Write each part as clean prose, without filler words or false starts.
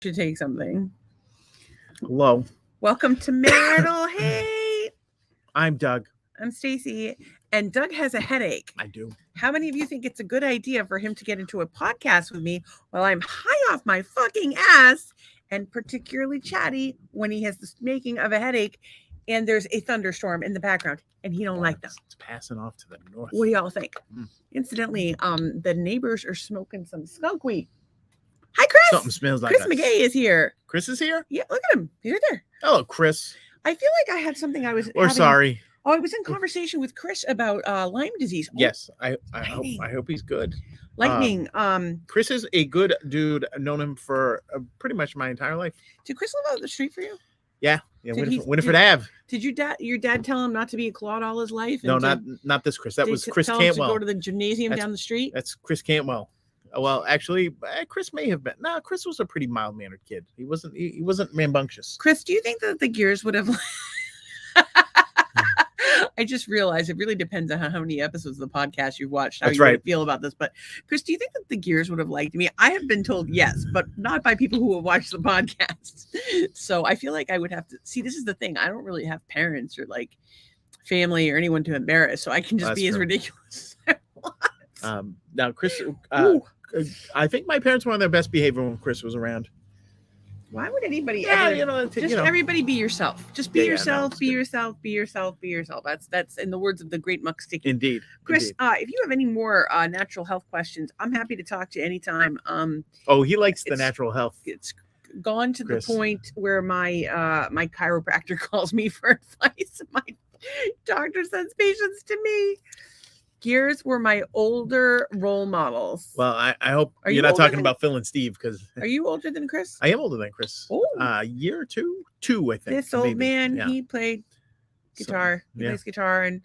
Should take something. Hello, Welcome to Marital. Hey, I'm Doug. I'm Stacy, and Doug has a headache. I do. How many of you think it's a good idea for him to get into a podcast with me while I'm high off my fucking ass and particularly chatty when he has the making of a headache and there's a thunderstorm in the background and he don't like them? It's passing off to the north. What do y'all think? Mm. Incidentally, the neighbors are smoking some skunk weed. Hi, Chris. Something smells like Chris McGay is here. Chris is here? Yeah, look at him. He's right there. Hello, Chris. I feel like I had something I was. We're sorry. Oh, I was in conversation with Chris about Lyme disease. Oh, Yes, I hope he's good. lightning. Chris is a good dude. I've known him for pretty much my entire life. Did Chris live out the street for you? Yeah. Did Winifred Ave. Did your dad tell him not to be a clod all his life? No, not this Chris. That was Chris tell him Cantwell. to go to the gymnasium down the street. That's Chris Cantwell. Well, actually, Chris may have been. No, Chris was a pretty mild-mannered kid. He wasn't rambunctious. Chris, do you think that the gears would have? I just realized it really depends on how many episodes of the podcast you've watched, how That's you right. feel about this. But Chris, do you think that the gears would have liked me? I have been told yes, but not by people who have watched the podcast. So I feel like I would have to see. This is the thing. I don't really have parents or like family or anyone to embarrass, so I can just be as ridiculous as I want. Now, Chris, I think my parents were on their best behavior when Chris was around. Why would anybody just everybody be yourself? Just be yourself, be good. yourself, be yourself, be yourself. That's in the words of the great Muck Sticky. Indeed. Chris, if you have any more natural health questions, I'm happy to talk to you anytime. He likes the natural health. It's gone to Chris. the point where my my chiropractor calls me for advice. My doctor sends patients to me. Gears were my older role models. Well, I hope Are you're you not older talking than- about Phil and Steve, because Are you older than Chris? I am older than Chris. Oh. A year or two, I think. This old maybe. man, Yeah. he played guitar. He plays guitar and,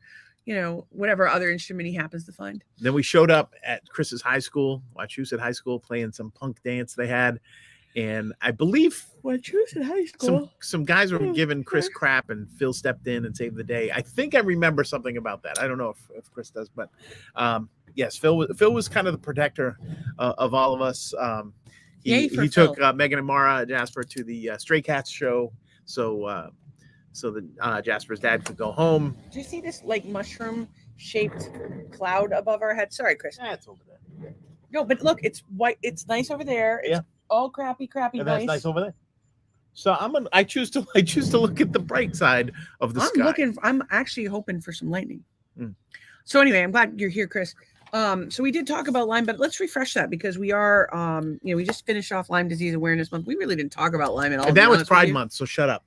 whatever other instrument he happens to find. Then we showed up at Chris's high school, Wachusett High School, playing some punk dance they had. And I believe Wachusett High School. some guys were giving Chris crap, and Phil stepped in and saved the day. I think I remember something about that. I don't know if Chris does, but yes, Phil was kind of the protector of all of us. He took Megan and Mara Jasper to the Stray Cats show, so that Jasper's dad could go home. Do you see this like mushroom shaped cloud above our head? Sorry, Chris. That's over there. No, but look, it's white. It's nice over there. It's all crappy and that's nice over there. So I choose to look at the bright side of the sky. I'm actually hoping for some lightning. So anyway, I'm glad you're here, Chris. So we did talk about Lyme, but let's refresh that because we are, we just finished off Lyme Disease Awareness Month. We really didn't talk about Lyme at all. And that was Pride Month, so shut up.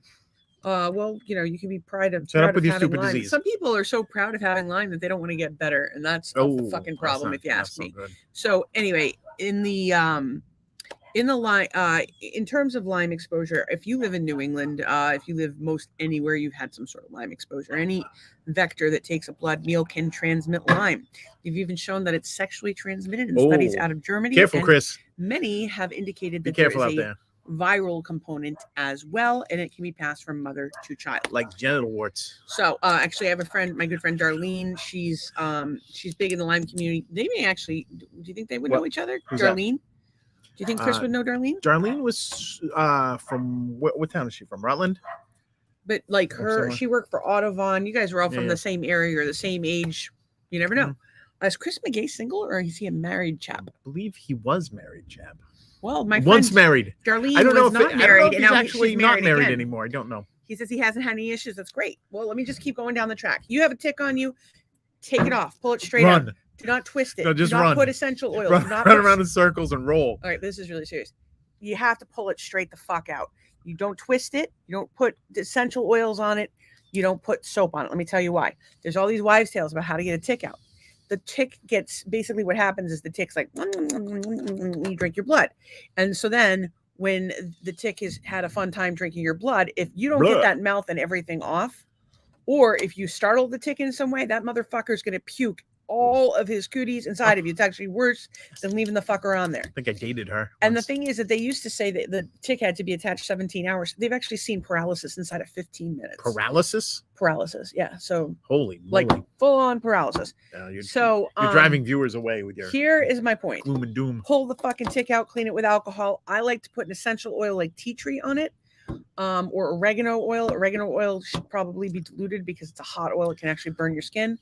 Well, you can be proud of your stupid Lyme. disease. Some people are so proud of having Lyme that they don't want to get better, and that's the fucking problem, if you ask me. So anyway, in terms of Lyme exposure, if you live in New England, if you live most anywhere, you've had some sort of Lyme exposure. Any vector that takes a blood meal can transmit Lyme. You've even shown that it's sexually transmitted in studies out of Germany. Careful, Chris. Many have indicated that Be careful there is out there. viral component as well, and it can be passed from mother to child, like genital warts. So actually I have a friend, my good friend Darlene. She's big in the Lyme community. They may actually, do you think they would know each other? Darlene? Do you think Chris would know Darlene? Darlene was from what town is she from? Rutland? But like she worked for Audubon. You guys were all from the same area or the same age. You never know. Is Chris McGay single or is he a married chap? I believe he was married, chap. Well, my friend once married. Darlene I don't know was not married, and now he's actually not married again. anymore. I don't know. He says he hasn't had any issues. That's great. Well, let me just keep going down the track. You have a tick on you, take it off, pull it straight out. Do not twist it. No, just do not run. Put essential oils. Run around in circles and roll. All right, this is really serious. You have to pull it straight the fuck out. You don't twist it. You don't put essential oils on it. You don't put soap on it. Let me tell you why. There's all these wives' tales about how to get a tick out. The tick gets, basically what happens is the tick's like, you drink your blood. And so then when the tick has had a fun time drinking your blood, if you don't get that mouth and everything off, or if you startle the tick in some way, that motherfucker's going to puke all of his cooties inside of you. It's actually worse than leaving the fucker on there. I think I dated her. And the once. thing is that they used to say that the tick had to be attached 17 hours. They've actually seen paralysis inside of 15 minutes. Paralysis? Paralysis, yeah. So Holy like moly. full on paralysis. You're So driving viewers away with your here is my point. gloom and doom. Pull the fucking tick out, clean it with alcohol. I like to put an essential oil like tea tree on it. Or oregano oil. Oregano oil should probably be diluted because it's a hot oil. It can actually burn your skin,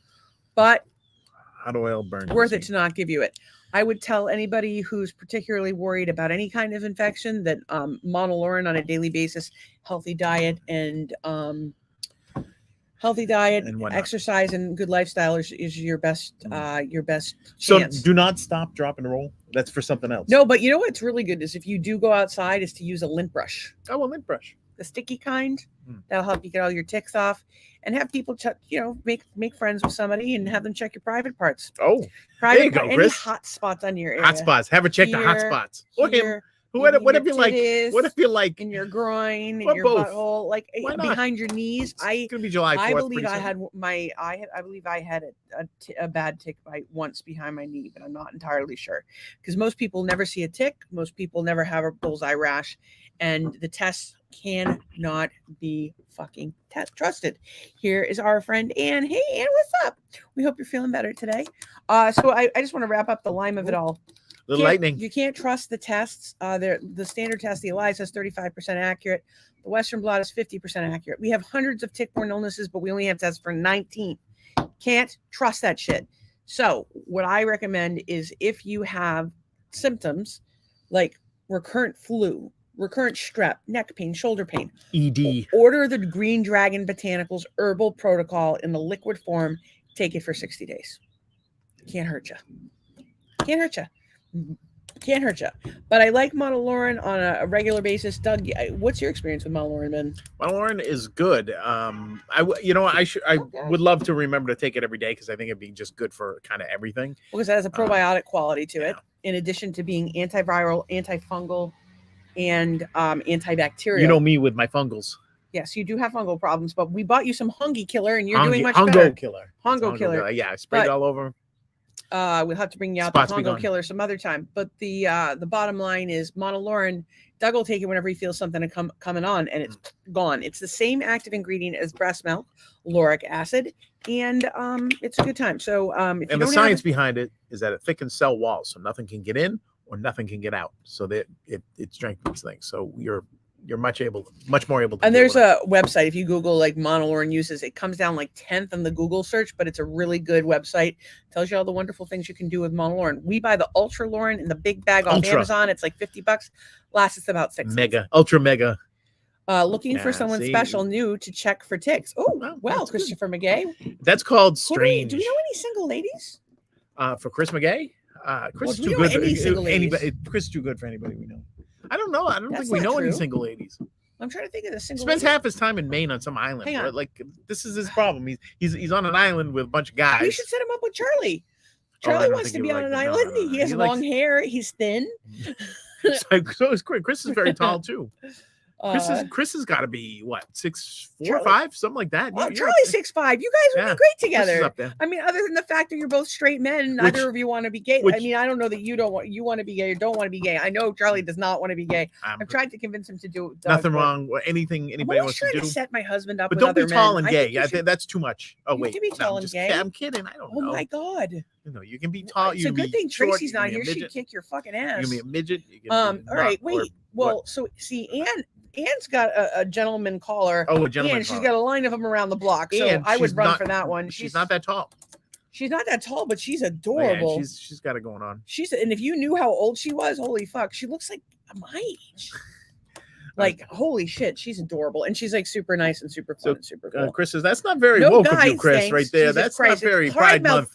but hot oil burns. Worth it to not give you it. I would tell anybody who's particularly worried about any kind of infection that monolaurin on a daily basis, healthy diet, and exercise, and good lifestyle is your best So chance. do not stop, drop, and roll. That's for something else. No, but you know what's really good is if you do go outside, is to use a lint brush. Oh, a lint brush. The sticky kind. That'll help you get all your ticks off, and have people check. Make friends with somebody and have them check your private parts. Oh, private there you go, any Chris. hot spots on your area. Hot spots. Have her check the hot Here, spots. Or him. here, What if you like? titties, What if you like? in your groin, in Or your both. butthole, like Why not? behind your knees? It's gonna be July 4th. I believe pretty I soon. had I believe I had a bad tick bite once behind my knee, but I'm not entirely sure because most people never see a tick. Most people never have a bullseye rash, and the tests cannot be fucking trusted. Here is our friend Ann. Hey Ann, what's up? We hope you're feeling better today. So I just want to wrap up the lime of it all. The lightning. You can't trust the tests. The standard test, the ELISA is 35% accurate. The Western blot is 50% accurate. We have hundreds of tick-borne illnesses, but we only have tests for 19. Can't trust that shit. So what I recommend is if you have symptoms like recurrent flu, recurrent strep, neck pain, shoulder pain, ED. order the Green Dragon Botanicals herbal protocol in the liquid form. Take it for 60 days. Can't hurt you. Can't hurt you. Can't hurt you. But I like monolaurin on a regular basis. Doug, what's your experience with monolaurin been? Monolaurin is good. I would love to remember to take it every day because I think it'd be just good for kind of everything. Because it has a probiotic quality to it, in addition to being antiviral, antifungal, and antibacterial. You know me with my fungals. Yes, you do have fungal problems, but we bought you some Hongi Killer, and you're doing much Hongo better. Killer. Hongo Killer. Yeah, I sprayed it all over. We'll have to bring you out Spots the be Hongo gone. Killer some other time. But the bottom line is monolaurin. Doug will take it whenever he feels something coming on, and it's gone. It's the same active ingredient as breast milk, lauric acid, and it's a good time. So if And the science behind it is that it thickens cell walls, so nothing can get in or nothing can get out. So that it strengthens things. So you're much more able to. And there's a website, if you Google like monolaurin uses, it comes down like 10th on the Google search, but it's a really good website. Tells you all the wonderful things you can do with monolaurin. We buy the Ultra Laurin in the big bag off Amazon. It's like $50. Lasts us about 6 months. Ultra mega. Looking for someone special new to check for ticks. Oh, well, Christopher McGay. That's called strange. Do we know any single ladies? For Chris McGay? Chris is too good for anybody. Chris is too good for anybody we know. I don't know. I don't think we know any single ladies. I'm trying to think of the single. Spends half his time in Maine on some island. Hang on. Like this is his problem. He's on an island with a bunch of guys. You should set him up with Charlie. Charlie wants to be on an island. No. He has long hair. He's thin. So is Chris. Chris is very tall too. Chris has got to be what 6'4", 5", something like that. Oh, Charlie's 6'5". You guys would be great together. I mean, other than the fact that you're both straight men, neither of you want to be gay. I mean, I don't know that you want to be gay or don't want to be gay. I know Charlie does not want to be gay. I've tried to convince him to do nothing wrong. Anything anybody wants to do. To set my husband up, but with don't other be tall men. and gay. I think that's too much. Oh wait, you can be tall and gay. I'm kidding. I don't know. Oh my god. You can be tall. It's a good thing Tracy's not here. She'd kick your fucking ass. You can be a midget. All right, wait. Well, so see, Ann's got a gentleman caller. Oh, a gentleman. And she's got a line of them around the block. So I would run for that one. She's not that tall. She's not that tall, but she's adorable. Yeah, she's got it going on. And if you knew how old she was, holy fuck, she looks like my age. Like, holy shit, she's adorable. And she's like super nice and super fun and super cool. Chris says, that's not very woke of you, Chris, right there. Jesus that's not very Pride Month.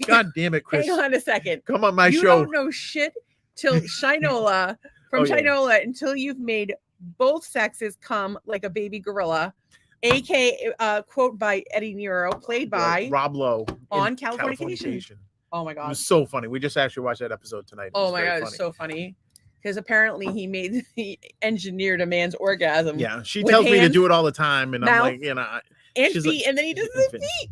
God damn it, Chris. Hang on a second. Come on my show. You don't know shit till Shinola, Shinola, until you've made both sexes come like a baby gorilla, aka quote by Eddie Nero, played by Rob Lowe on Californication. Oh my god, it was so funny. We just actually watched that episode tonight. Oh my god, it's so funny because apparently he engineered a man's orgasm. Yeah, she tells me to do it all the time, and I'm like, and feet, and then he does the feet.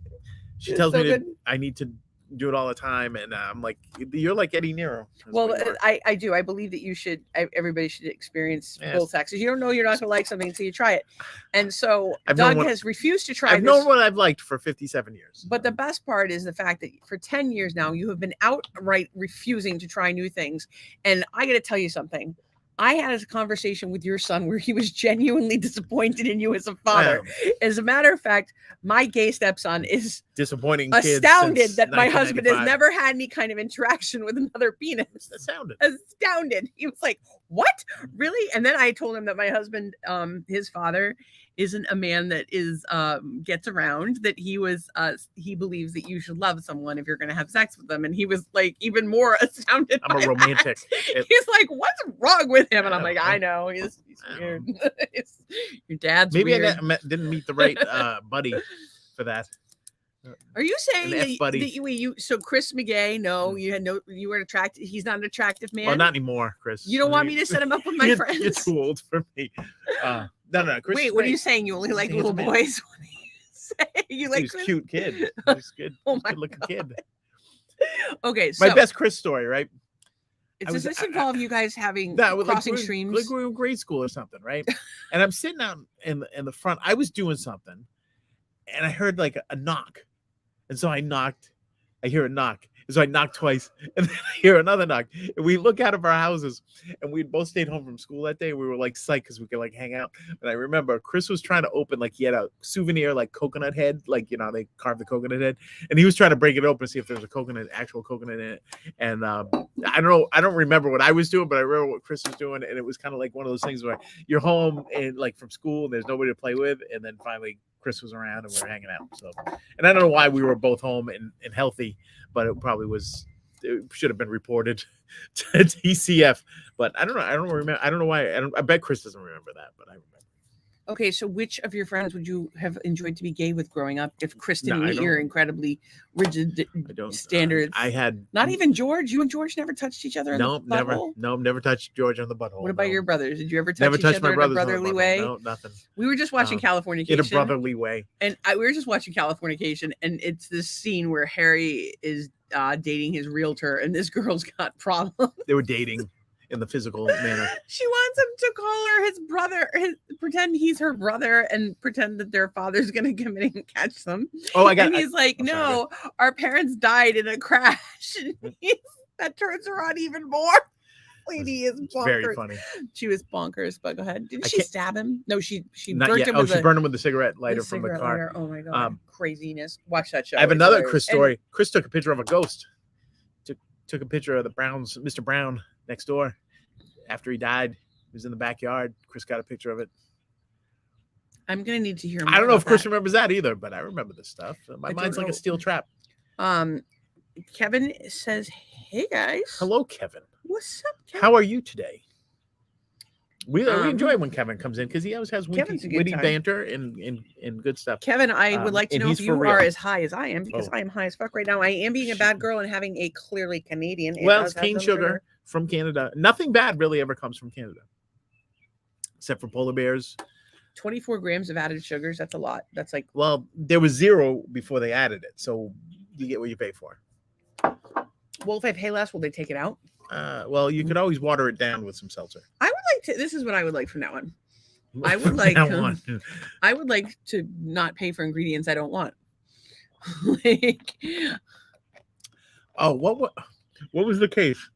She tells me I need to do it all the time, and I'm like, you're like Eddie Nero. Well, I do. I believe that everybody should experience both sexes. You don't know you're not going to like something until you try it. And so Doug has refused to try I've known what I've liked for 57 years. But the best part is the fact that for 10 years now, you have been outright refusing to try new things. And I got to tell you something. I had a conversation with your son where he was genuinely disappointed in you as a father. Wow. As a matter of fact, my gay stepson is disappointing, astounded that my husband has never had any kind of interaction with another penis. Astounded. He was like, "What? Really?" And then I told him that my husband, his father, isn't a man that is gets around, that he believes that you should love someone if you're going to have sex with them. And he was like even more astounded. I'm a romantic. He's like, "What's wrong with him?" And I'm like, "I know, he's weird." Your dad's maybe weird. I didn't meet the right buddy for that. Are you saying that so Chris McGay? No, you were attracted. He's not an attractive man. Well, not anymore, Chris. You don't want me to set him up with my friends? You're too old for me. No, Chris. Wait, what are you saying? You only like little boys? You like He's a cute kid. He's good. Oh my good-looking kid. Okay, so my best Chris story, right? Does this involve you guys having crossing streams? Like we were in grade school or something, right? And I'm sitting out in the front. I was doing something, and I heard like a knock, and so I knocked. I hear a knock. So I knocked twice, and then I hear another knock. And we look out of our houses, and we both stayed home from school that day. We were like psyched because we could like hang out. And I remember Chris was trying to open, like he had a souvenir, like coconut head, like they carved the coconut head, and he was trying to break it open to see if there was actual coconut in it. And I don't remember what I was doing, but I remember what Chris was doing, and it was kind of like one of those things where you're home and like from school, and there's nobody to play with, and then finally Chris was around and we were hanging out. So, and I don't know why we were both home and healthy, but it probably should have been reported to TCF. But I don't know. I don't remember. I don't know why. I bet Chris doesn't remember that, but I remember. Okay, so which of your friends would you have enjoyed to be gay with growing up if Chris didn't meet your incredibly rigid standards? I had not even George. You and George never touched each other. Never touched George on the butthole. What about your brothers? Did you ever touch each other in a brotherly way? No, nothing. We were just watching Californication in a brotherly way, and we were just watching Californication, and it's this scene where Harry is dating his realtor, and this girl's got problems. They were dating in the physical manner. She wants him to call her his brother, pretend he's her brother, and pretend that their father's going to come in and catch them. Oh, and he's like, "No, our parents died in a crash." And that turns her on even more. Lady is bonkers. Very funny. She was bonkers, but go ahead. Didn't she stab him? No, she burnt him. She burned him with the cigarette lighter from the car. Lighter. Oh my god, craziness! Watch that show. I have another Chris story. Chris took a picture of a ghost. Took a picture of the Browns, Mr. Brown next door. After he died, he was in the backyard. Chris got a picture of it. I'm gonna need to hear more. I don't know if Chris remembers that either, but I remember this stuff. My mind's like a steel trap. Kevin says, "Hey guys." Hello, Kevin. What's up, Kevin? How are you today? We enjoy when Kevin comes in because he always has witty banter and good stuff. Kevin, I would like to know if you are as high as I am, because I am high as fuck right now. I am being a bad girl and having a clearly Canadian. It's cane sugar from Canada. Nothing bad really ever comes from Canada, except for polar bears. 24 grams of added sugars. That's a lot. That's like, well, there was 0 before they added it, so you get what you pay for. Well, if I pay less, will they take it out? Well, you could always water it down with some seltzer. I would like to. This is what I would like from now on. I would like. I would like to not pay for ingredients I don't want. Oh, what was the case?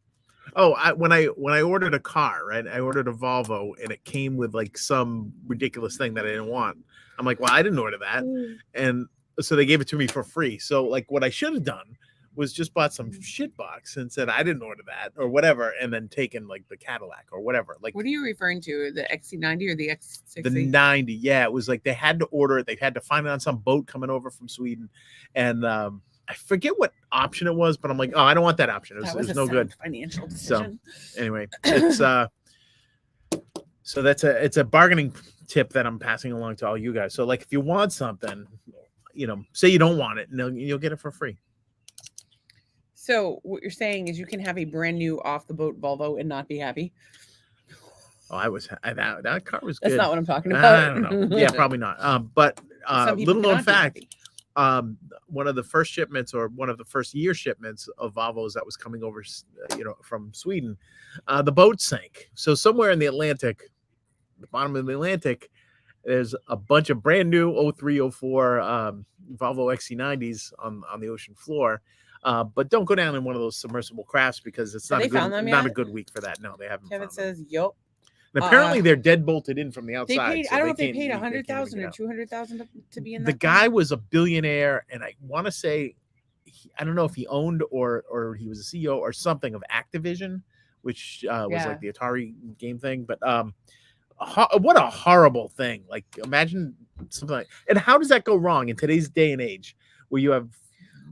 Oh, when I ordered a car, right? I ordered a Volvo, and it came with like some ridiculous thing that I didn't want. I'm like, well, I didn't order that, and so they gave it to me for free. So, like, what I should have done was just bought some shit box and said I didn't order that or whatever, and then taken like the Cadillac or whatever. Like, what are you referring to? The XC90 or the X60? The 90. Yeah, it was like they had to order it. They had to find it on some boat coming over from Sweden, and I forget what option it was, but I'm like, oh, I don't want that option. It was no good financial decision. So anyway, it's so it's a bargaining tip that I'm passing along to all you guys. So like, if you want something, say you don't want it, and you'll get it for free. So what you're saying is you can have a brand new off the boat Volvo and not be happy. Oh, that car was good. That's not what I'm talking about. I don't know. Yeah, probably not. But little known fact, one of the first shipments or one of the first year shipments of Volvos that was coming over, from Sweden, the boat sank. So somewhere in the Atlantic, the bottom of the Atlantic, there's a bunch of brand new 03, 04 Volvo XC90s on the ocean floor. But don't go down in one of those submersible crafts because it's not a good week for that. No, they haven't. Kevin says, "Yup." And apparently they're dead bolted in from the outside. They paid. So I don't know if they paid 100,000 or 200,000 to be in. The guy was a billionaire, and I want to say, I don't know if he owned or he was a CEO or something of Activision, which was like the Atari game thing. But what a horrible thing! Like, imagine something like. And how does that go wrong in today's day and age, where you have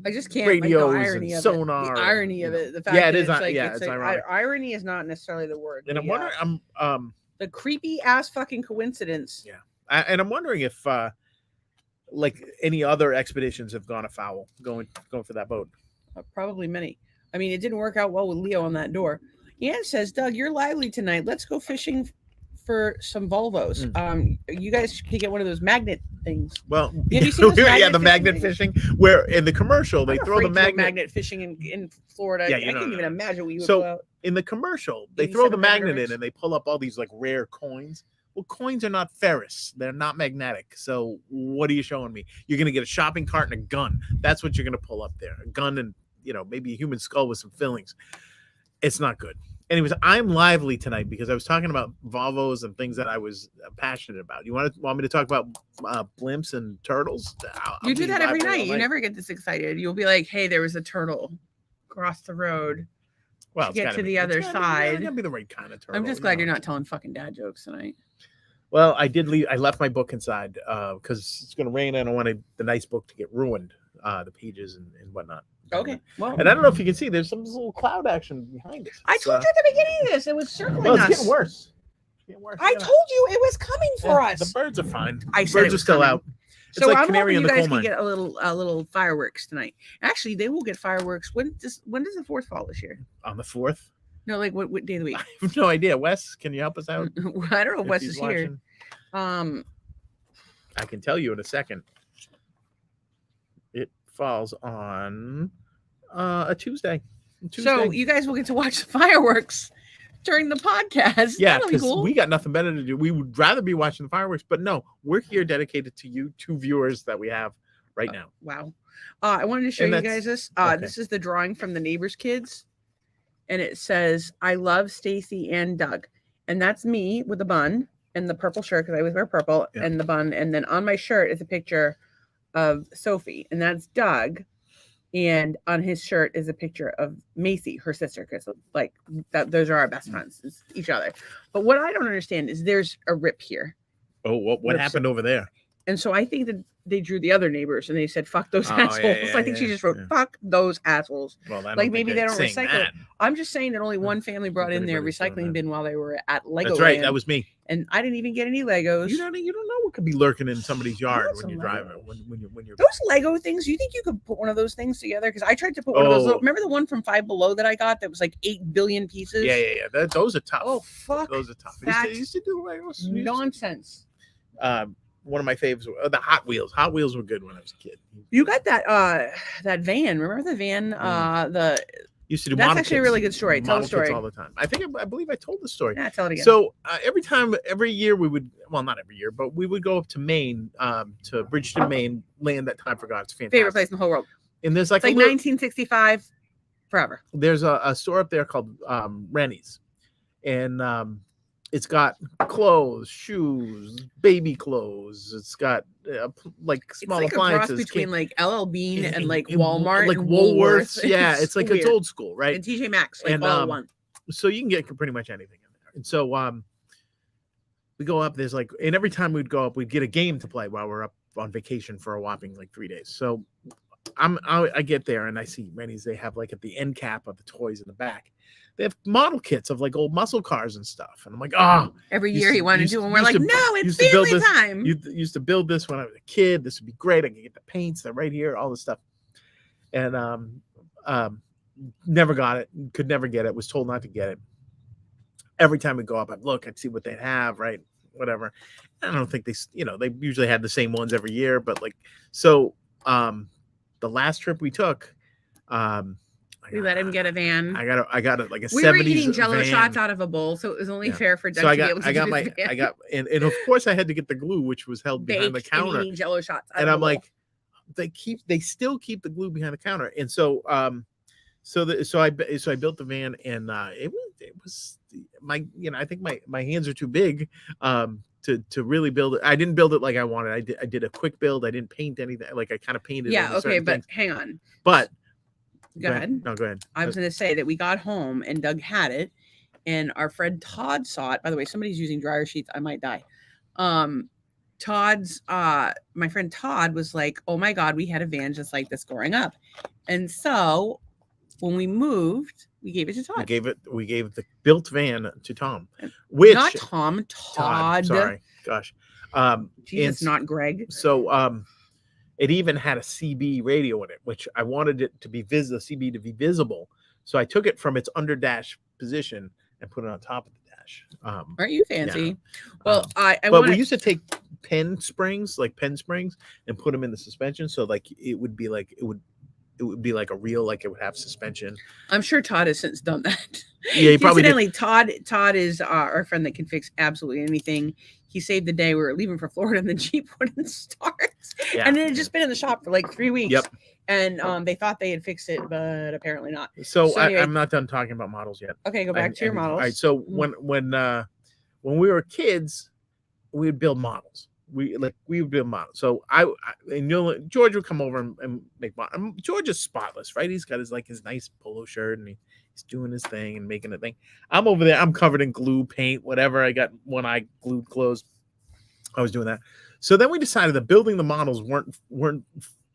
I just can't radios like the irony and of sonar. It. The irony of it. The fact yeah, it that is. It's like, it's ironic. Irony is not necessarily the word. And I'm wondering, the creepy ass fucking coincidence. Yeah, and I'm wondering if like any other expeditions have gone afoul going for that boat. Probably many. I mean, it didn't work out well with Leo on that door. Ann says, "Doug, you're lively tonight. Let's go fishing for some Volvos. You guys can get one of those magnet things." Well, have you seen the magnet fishing where in the commercial they throw the magnet fishing in Florida. Yeah, I can't even imagine what you would so pull out. In the commercial they throw the magnet in and they pull up all these like rare coins. Well, coins are not ferrous. They're not magnetic. So what are you showing me? You're going to get a shopping cart and a gun. That's what you're going to pull up there. A gun and, maybe a human skull with some fillings. It's not good. Anyways, I'm lively tonight because I was talking about Volvos and things that I was passionate about. You want me to talk about blimps and turtles? You do that every night. You never get this excited. You'll be like, "Hey, there was a turtle across the road." Well, get to the other side. It's gotta be the right kind of turtle. I'm just glad you're not telling fucking dad jokes tonight. Well, I did leave. I left my book inside because it's going to rain. I don't want the nice book to get ruined, the pages and whatnot. Okay. Well, and I don't know if you can see. There's some little cloud action behind it. I told you at the beginning of this. It was circling us. It's getting worse. I told you it was coming for us. The birds are fine. I said birds are still out. It's so like I'm canary hoping in you the guys can get a little fireworks tonight. Actually, they will get fireworks. When does the 4th fall this year? On the 4th? No, like what day of the week? I have no idea. Wes, can you help us out? I don't know if Wes is here. I can tell you in a second. It falls on a Tuesday. So you guys will get to watch the fireworks during the podcast. Yeah, because we got nothing better to do. We would rather be watching the fireworks, but no, we're here dedicated to you, 2 viewers that we have right now. Wow. I wanted to show you guys this. This is the drawing from the neighbor's kids. And it says, "I love Stacy and Doug." And that's me with the bun and the purple shirt, because I always wear purple, and the bun. And then on my shirt is a picture of Sophie, and that's Doug. And on his shirt is a picture of Macy, her sister, because like that, those are our best friends, each other. But what I don't understand is there's a rip here. Oh, what happened over there? And so I think that they drew the other neighbors and they said, "Fuck those assholes." I think she just wrote, "Fuck those assholes." Well, like maybe they don't recycle. That. I'm just saying that only one family brought in their recycling bin while they were at Lego. That's right. Land, that was me. And I didn't even get any Legos. You don't know what could be lurking in somebody's yard when you're driving. When you're those Lego things. You think you could put one of those things together? Because I tried to put one of those. Remember the one from Five Below that I got that was like 8 billion pieces? Yeah. Those are tough. Oh fuck. Those are tough. I used to do Legos. Nonsense. One of my faves were the Hot Wheels. Hot Wheels were good when I was a kid. You got that van. Remember the van? The used to do. That's actually a really good story. Tell the story all the time. I believe I told the story. Yeah, tell it again. So every year we would, well, not every year, but we would go up to Maine, to Bridgeton, Maine, land that time forgot. It's fantastic. Favorite place in the whole world. And there's like 1965 forever. There's a store up there called Rennie's, and it's got clothes, shoes, baby clothes. It's got like small appliances. It's like a cross between like LL Bean and like Walmart, like and Woolworths. Yeah, it's like it's old school, right? And TJ Maxx, like all one. So you can get pretty much anything in there. And so we go up. There's like, and every time we'd go up, we'd get a game to play while we're up on vacation for a whopping like 3 days. So I get there and I see Rennie's. They have like at the end cap of the toys in the back, they have model kits of like old muscle cars and stuff. And I'm like, every year he wanted to, and we're like, no, it's family time. You used to build this when I was a kid. This would be great. I can get the paints. They're right here, all this stuff. And never got it. Could never get it. Was told not to get it. Every time we go up, I'd look, I'd see what they'd have, right? Whatever. I don't think they usually had the same ones every year, but like, so the last trip we took, we let him get a van. I got a like a 70s We were eating Jello van. shots out of a bowl, so it was only fair for Doug So to be able to do his van. and of course I had to get the glue, which was held behind the counter. And eating Jello shots out and of I'm a bowl. like, they still keep the glue behind the counter. And so so I built the van, and it was my, I think my hands are too big to really build it. I didn't build it like I wanted. I did a quick build. I didn't paint anything. Like I kind of painted. Yeah, okay, but things. hang on. But go ahead. No, go ahead. I was going to say that we got home and Doug had it, and our friend Todd saw it. By the way, somebody's using dryer sheets. I might die. My friend Todd was like, "Oh my God, we had a van just like this growing up," and so when we moved, we gave it to Todd. We gave the built van to Tom, which not Tom, Todd. Sorry, gosh, Jesus, not Greg. So it even had a CB radio in it, which I wanted it to be the CB to be visible. So I took it from its under dash position and put it on top of the dash. Aren't you fancy? Yeah. Well, we used to take pen springs and put them in the suspension, so like it would be like a real, like it would have suspension. I'm sure Todd has since done that. Yeah, he probably did. Todd is our friend that can fix absolutely anything. He saved the day. We were leaving for Florida and the Jeep wouldn't start. Yeah. And it had just been in the shop for like 3 weeks. Yep. And they thought they had fixed it, but apparently not. So anyway, I'm not done talking about models yet. Okay, go back to your models. All right. So when we were kids, we would build models. We would build models. So George would come over and make models. George is spotless, right? He's got his nice polo shirt, and he's doing his thing and making a thing. I'm over there. I'm covered in glue, paint, whatever. I got one eye glued closed. I was doing that. So then we decided that building the models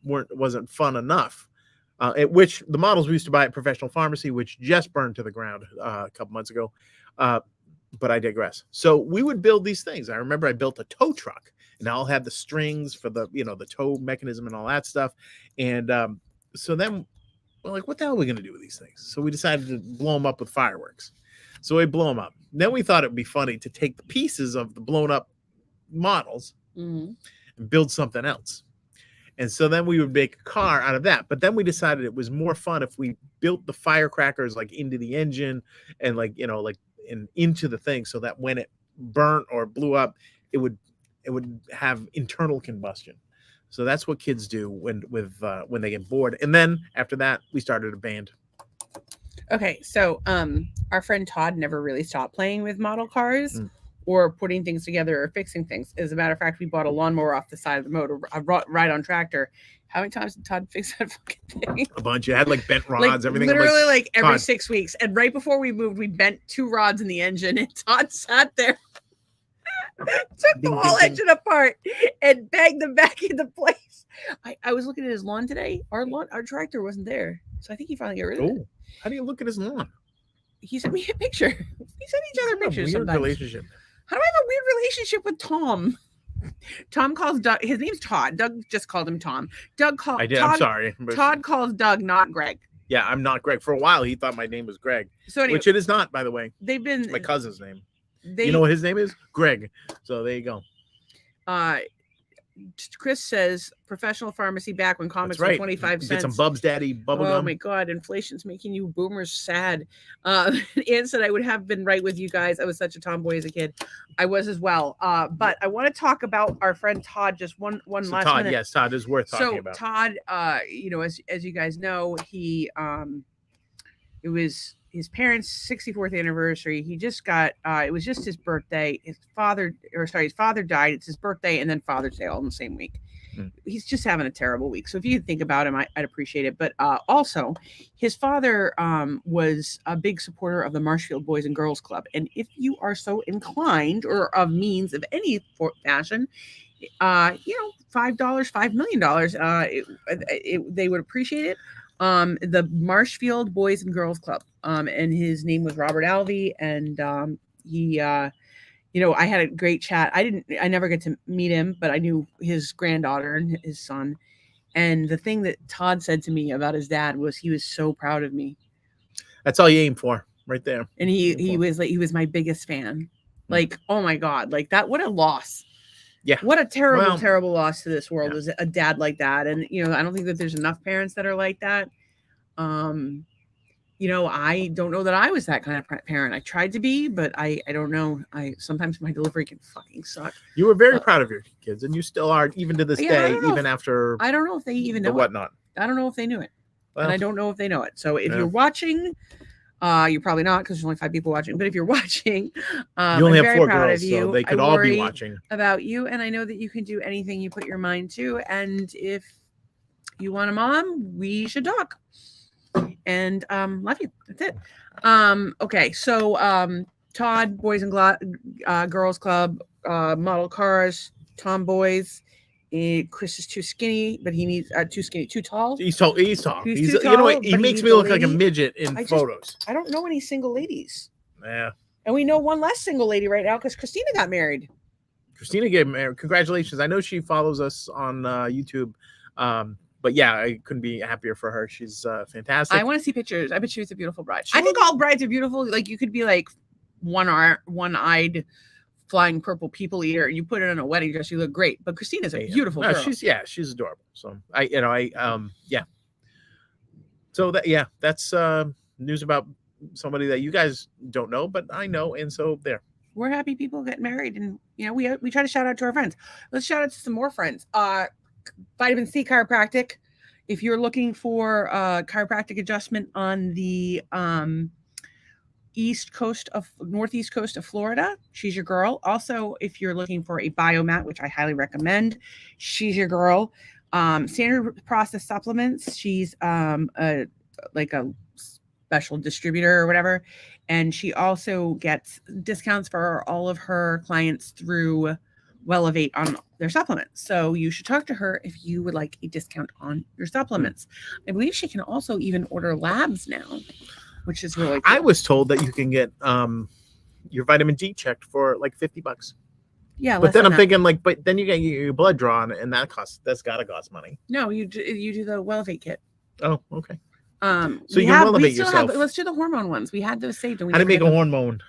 wasn't fun enough. At which the models we used to buy at Professional Pharmacy, which just burned to the ground a couple months ago. But I digress. So we would build these things. I remember I built a tow truck, and I'll have the strings for the the tow mechanism and all that stuff. And so then we're like, what the hell are we going to do with these things? So we decided to blow them up with fireworks. So we blow them up. Then we thought it'd be funny to take the pieces of the blown up models and build something else. And so then we would make a car out of that. But then we decided it was more fun if we built the firecrackers like into the engine and and into the thing, so that when it burnt or blew up, it would have internal combustion. So that's what kids do when they get bored. And then after that, we started a band. Okay, so our friend Todd never really stopped playing with model cars or putting things together or fixing things. As a matter of fact, we bought a lawnmower off the side of the motor, a ride-on tractor. How many times did Todd fix that fucking thing? A bunch. You had bent rods, everything. Literally every 6 weeks. And right before we moved, we bent 2 rods in the engine, and Todd sat there, took the whole engine apart, and banged them back into place. I was looking at his lawn today. Our tractor wasn't there, so I think he finally got rid of it. How do you look at his lawn? He sent me a picture. We send each other pictures. Weird sometimes. Relationship. How do I have a weird relationship with Tom? Tom calls Doug. His name's Todd. Doug just called him Tom. I did. I'm sorry. Todd calls Doug, not Greg. Yeah, I'm not Greg. For a while, he thought my name was Greg. So anyway, which it is not, by the way. It's my cousin's name. You know what his name is? Greg. So there you go. Chris says Professional Pharmacy back when comics were 25 cents. Get some Bub's Daddy bubble gum. Oh my God, inflation's making you boomers sad. Ann said I would have been right with you guys. I was such a tomboy as a kid. I was as well. But I want to talk about our friend Todd just one last Todd, minute. Yes, Todd is worth talking about. So Todd, as you guys know, it was his parents' 64th anniversary. He just got, it was just his birthday. His father died. It's his birthday and then Father's Day all in the same week. He's just having a terrible week. So if you think about him, I'd appreciate it. But also, his father was a big supporter of the Marshfield Boys and Girls Club. And if you are so inclined or of means of any fashion, $5 million, they would appreciate it. The Marshfield Boys and Girls Club. And his name was Robert Alvey. And I had a great chat. I never get to meet him, but I knew his granddaughter and his son. And the thing that Todd said to me about his dad was he was so proud of me. That's all you aim for right there. And he was my biggest fan. Like, oh my God, like that, what a loss. Yeah. What a terrible, Well, terrible loss to this world yeah. is a dad like that. And, I don't think that there's enough parents that are like that. I don't know that I was that kind of parent. I tried to be, but I don't know. Sometimes my delivery can fucking suck. You were very proud of your kids, and you still are, even to this day, even after. I don't know if they even know whatnot. I don't know if they knew it, and I don't know if they know it. So if you're watching, you're probably not, because there's only 5 people watching. But if you're watching, you only I'm have very 4 proud girls, of you. so they could all be watching. About you, and I know that you can do anything you put your mind to. And if you want a mom, we should talk. And love you. That's it. Okay, so Todd, Boys and Girls Club, model cars, tomboys. Chris is too skinny, but he needs too tall. He's tall. He's tall. He's too tall, he makes me look like a midget in photos. I don't know any single ladies. Yeah. And we know one less single lady right now because Christina got married. Christina got married. Congratulations. I know she follows us on YouTube. But yeah, I couldn't be happier for her. She's fantastic. I want to see pictures. I bet she was a beautiful bride. I think all brides are beautiful. Like, you could be like one-eyed flying purple people eater, and you put it in a wedding dress, you look great. But Christina's a beautiful girl. She's adorable. So yeah. So that's news about somebody that you guys don't know, but I know, and so there. We're happy people get married, and we try to shout out to our friends. Let's shout out to some more friends. Vitamin C Chiropractic. If you're looking for chiropractic adjustment on the northeast coast of Florida, she's your girl. Also, if you're looking for a biomat, which I highly recommend, she's your girl. Standard process supplements, she's a special distributor or whatever, and she also gets discounts for all of her clients through Wellevate on their supplements. So you should talk to her if you would like a discount on your supplements. I believe she can also even order labs now, which is really cool. I was told that you can get your vitamin D checked for like $50. Yeah, but then I'm thinking but then you get your blood drawn, and that's gotta cost money. No, you do the Wellevate kit. Oh, okay. So you can Wellevate yourself. Let's do the hormone ones. We had those saved. How to make a hormone?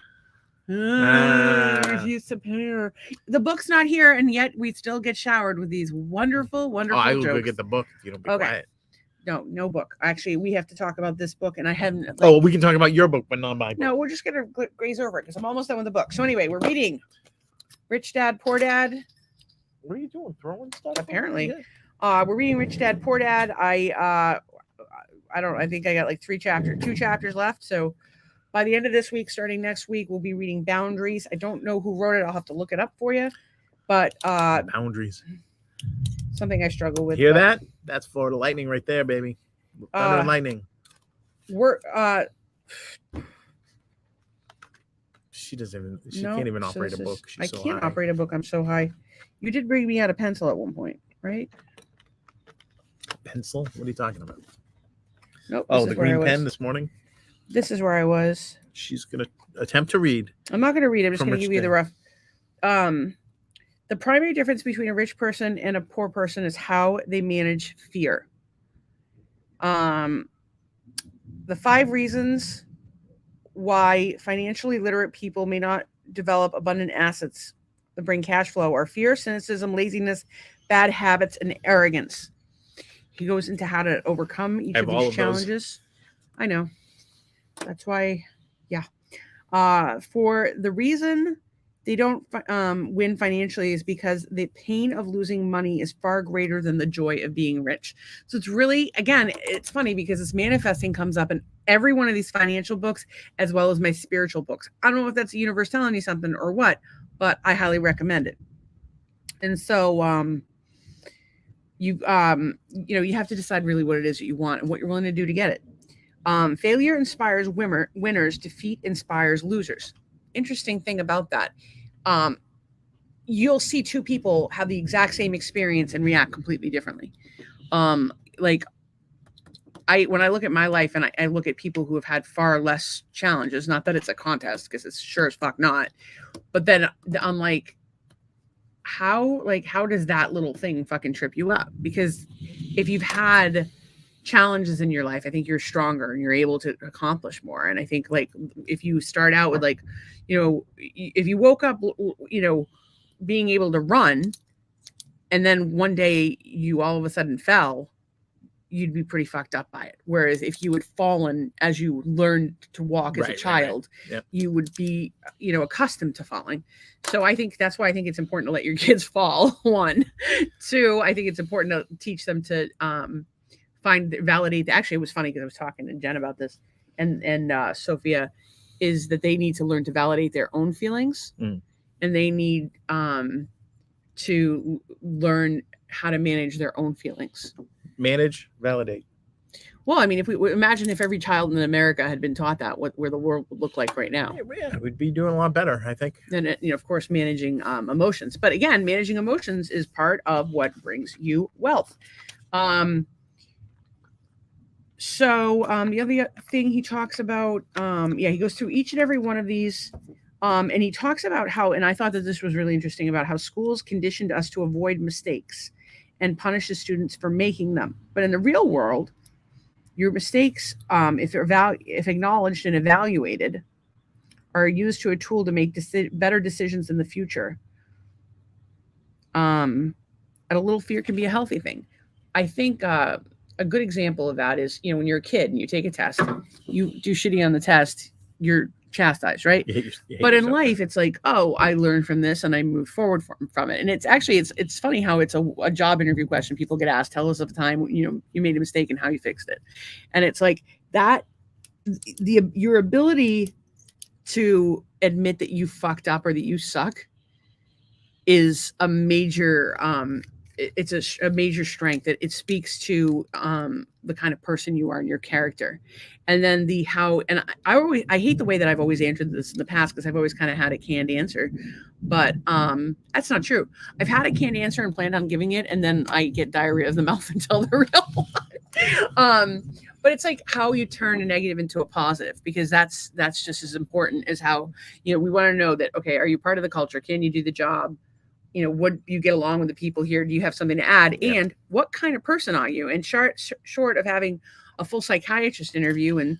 The book's not here, and yet we still get showered with these wonderful jokes. I will go get the book if you don't be quiet. No book. Actually, we have to talk about this book, and I haven't. We can talk about your book, but not my book. No, we're just gonna graze over it because I'm almost done with the book. So anyway, we're reading Rich Dad Poor Dad. What are you doing? Throwing stuff? Apparently, we're reading Rich Dad Poor Dad. I think I got like 2 chapters left. So by the end of this week, starting next week, we'll be reading Boundaries. I don't know who wrote it. I'll have to look it up for you. But Boundaries. Something I struggle with. Hear that? That's Florida lightning right there, baby. Thunder and lightning. She can't even operate a book. I can't operate a book. I'm so high. You did bring me out a pencil at one point, right? Pencil? What are you talking about? Nope. Oh, the green pen this morning? This is where I was. She's going to attempt to read. I'm not going to read. I'm just going to give you the rough. The primary difference between a rich person and a poor person is how they manage fear. The 5 reasons why financially literate people may not develop abundant assets that bring cash flow are fear, cynicism, laziness, bad habits, and arrogance. He goes into how to overcome each of these challenges. I know. That's why, yeah. For the reason they don't win financially is because the pain of losing money is far greater than the joy of being rich. So it's really, again, it's funny because this manifesting comes up in every one of these financial books, as well as my spiritual books. I don't know if that's the universe telling you something or what, but I highly recommend it. And so, you have to decide really what it is that you want and what you're willing to do to get it. Failure inspires winners, defeat inspires losers. Interesting thing about that. You'll see 2 people have the exact same experience and react completely differently. When I look at my life and I look at people who have had far less challenges, not that it's a contest because it's sure as fuck not, but then I'm like, how does that little thing fucking trip you up? Because if you've had challenges in your life, I think you're stronger and you're able to accomplish more. And I think if you start out with if you woke up, being able to run, and then one day you all of a sudden fell, you'd be pretty fucked up by it. Whereas if you had fallen as you learned to walk as a child, Yep. you would be, accustomed to falling. So I think that's why I think it's important to let your kids fall. One, two, I think it's important to teach them to validate. Actually, it was funny because I was talking to Jen about this, and Sophia, is that they need to learn to validate their own feelings, and they need to learn how to manage their own feelings. Manage, validate. Well, I mean, if we imagine if every child in America had been taught that, where the world would look like right now. Yeah, we'd be doing a lot better, I think. And of course, managing emotions. But again, managing emotions is part of what brings you wealth. So the other thing he talks about, he goes through each and every one of these. And he talks about how, and I thought that this was really interesting, about how schools conditioned us to avoid mistakes and punish the students for making them. But in the real world, your mistakes, if acknowledged and evaluated, are used to a tool to make better decisions in the future. And a little fear can be a healthy thing. I think a good example of that is, when you're a kid and you take a test, you do shitty on the test, you're chastised, right? But in life, it's like, oh, I learned from this and I moved forward from it. And it's actually, it's funny how it's a job interview question. People get asked, tell us of a time, you made a mistake and how you fixed it. And it's like that, your ability to admit that you fucked up or that you suck is a major, it's a major strength. That it speaks to the kind of person you are and your character. And then I hate the way that I've always answered this in the past, because I've always kind of had a canned answer, but that's not true. I've had a canned answer and planned on giving it, and then I get diarrhea of the mouth until the real one. But it's like how you turn a negative into a positive, because that's just as important as how, we want to know that, okay, are you part of the culture? Can you do the job? Would you get along with the people here? Do you have something to add? Yeah. And what kind of person are you? And short of having a full psychiatrist interview and,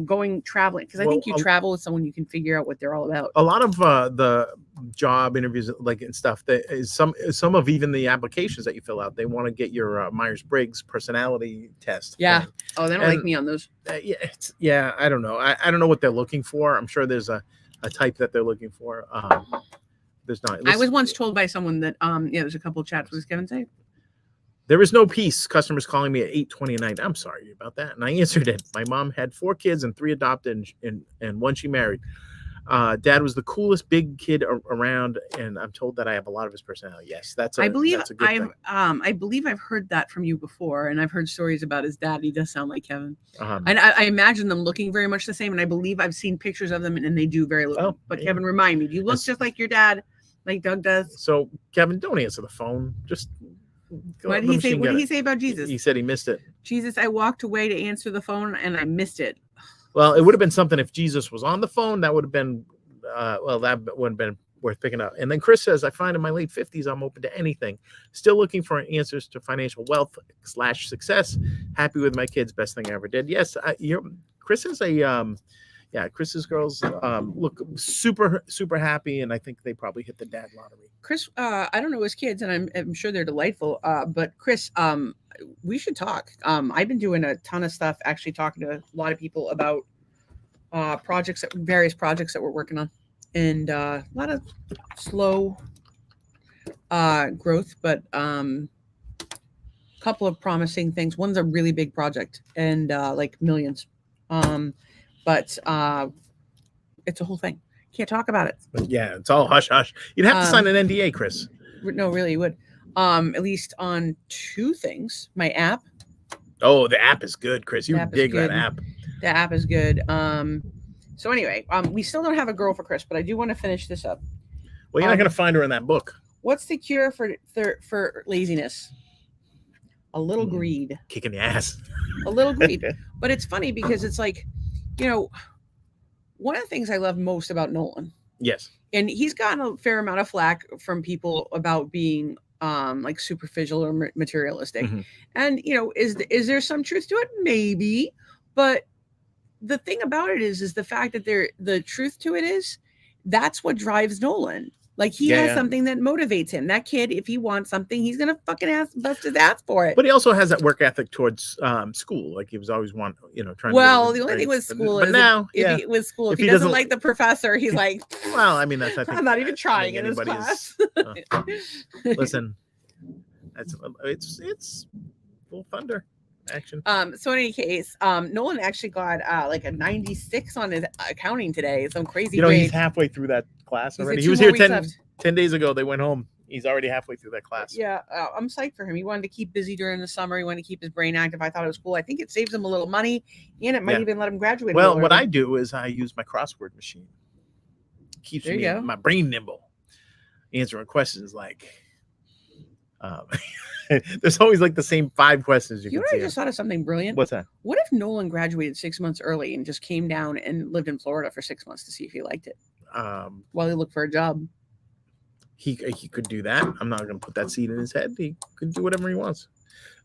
going traveling, because I think you travel with someone, you can figure out what they're all about. A lot of the job interviews, like, and stuff, that is some of even the applications that you fill out, they want to get your Myers-Briggs personality test. Yeah. Oh, they don't like me on those. Yeah. I don't know. I don't know what they're looking for. I'm sure there's a type that they're looking for. There's not. I was once told by someone that there's a couple of chats. What does Kevin say? There is no peace. Customers calling me at 8:20 at night. I'm sorry about that. And I answered it. My mom had 4 kids and 3 adopted and 1 she married. Dad was the coolest big kid around, and I'm told that I have a lot of his personality. Yes, that's a good thing. I believe I've heard that from you before, and I've heard stories about his dad. He does sound like Kevin. And I imagine them looking very much the same, and I believe I've seen pictures of them, and they do very little. But Kevin, remind me, do you look just like your dad, like Doug does? So, Kevin, don't answer the phone. Just... What did he say about Jesus? He said he missed it. Jesus, I walked away to answer the phone and I missed it. Well, it would have been something if Jesus was on the phone. That would have been, that would have been worth picking up. And then Chris says, I find in my late 50s, I'm open to anything. Still looking for answers to financial wealth / success. Happy with my kids. Best thing I ever did. Yes, Chris is Chris's girls look super, super happy, and I think they probably hit the dad lottery. Chris, I don't know his kids, and I'm sure they're delightful. But Chris, we should talk. I've been doing a ton of stuff, actually talking to a lot of people about various projects that we're working on, and a lot of slow growth, but couple of promising things. One's a really big project, and like millions. But it's a whole thing. Can't talk about it. But yeah, it's all hush hush. You'd have to sign an NDA, Chris. No, really, you would. At least on 2 things. My app. Oh, the app is good, Chris. You dig that app. The app is good. So anyway, we still don't have a girl for Chris, but I do want to finish this up. Well, you're not going to find her in that book. What's the cure for laziness? A little greed. Kicking the ass. A little greed. But it's funny because it's like, one of the things I love most about Nolan. Yes. And he's gotten a fair amount of flack from people about being like superficial or materialistic. Mm-hmm. And, is there some truth to it? Maybe. But the thing about it is the fact that the truth to it is that's what drives Nolan. Like he has something that motivates him. That kid, if he wants something, he's gonna fucking bust his ass for it. But he also has that work ethic towards school. Like he was always trying to. Well, the only thing with school is now, if he doesn't like the professor, he's like, well, I mean, I think I'm not even trying in his class. Listen, it's full thunder action. So in any case, Nolan actually got like a 96 on his accounting today. Some crazy grade. He's halfway through that class already. He was here 10 days ago. They went home. He's already halfway through that class. Yeah, I'm psyched for him. He wanted to keep busy during the summer. He wanted to keep his brain active. I thought it was cool. I think it saves him a little money, and it might even let him graduate. Well, what I do is I use my crossword machine. Keeps my brain nimble, answering questions like. There's always like the same 5 questions you can see. I just thought of something brilliant. What's that? What if Nolan graduated 6 months early and just came down and lived in Florida for 6 months to see if he liked it? While he looked for a job. He could do that. I'm not going to put that seed in his head. He could do whatever he wants.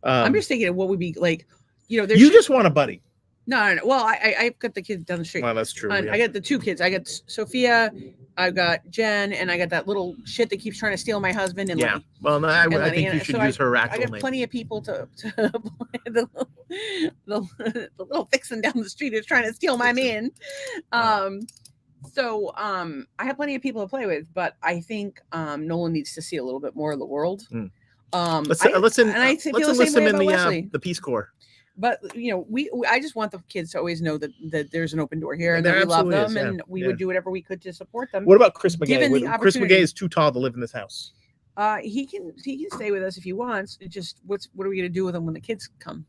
I'm just thinking of what would be like, you just want a buddy. No. Well, I've got the kids down the street. Well, that's true. I got the 2 kids. I got Sophia, I got Jen, and I got that little shit that keeps trying to steal my husband. And Lenny. Well, no, I think you should use her actual name. I got plenty of people to the little vixen down the street who's trying to steal my man. So I have plenty of people to play with, but I think Nolan needs to see a little bit more of the world. Let's enlist him in the Peace Corps. But I just want the kids to always know that there's an open door here and that we love them and we would do whatever we could to support them. What about Chris McGay? Chris McGay is too tall to live in this house. He can stay with us if he wants. It just what are we gonna do with him when the kids come?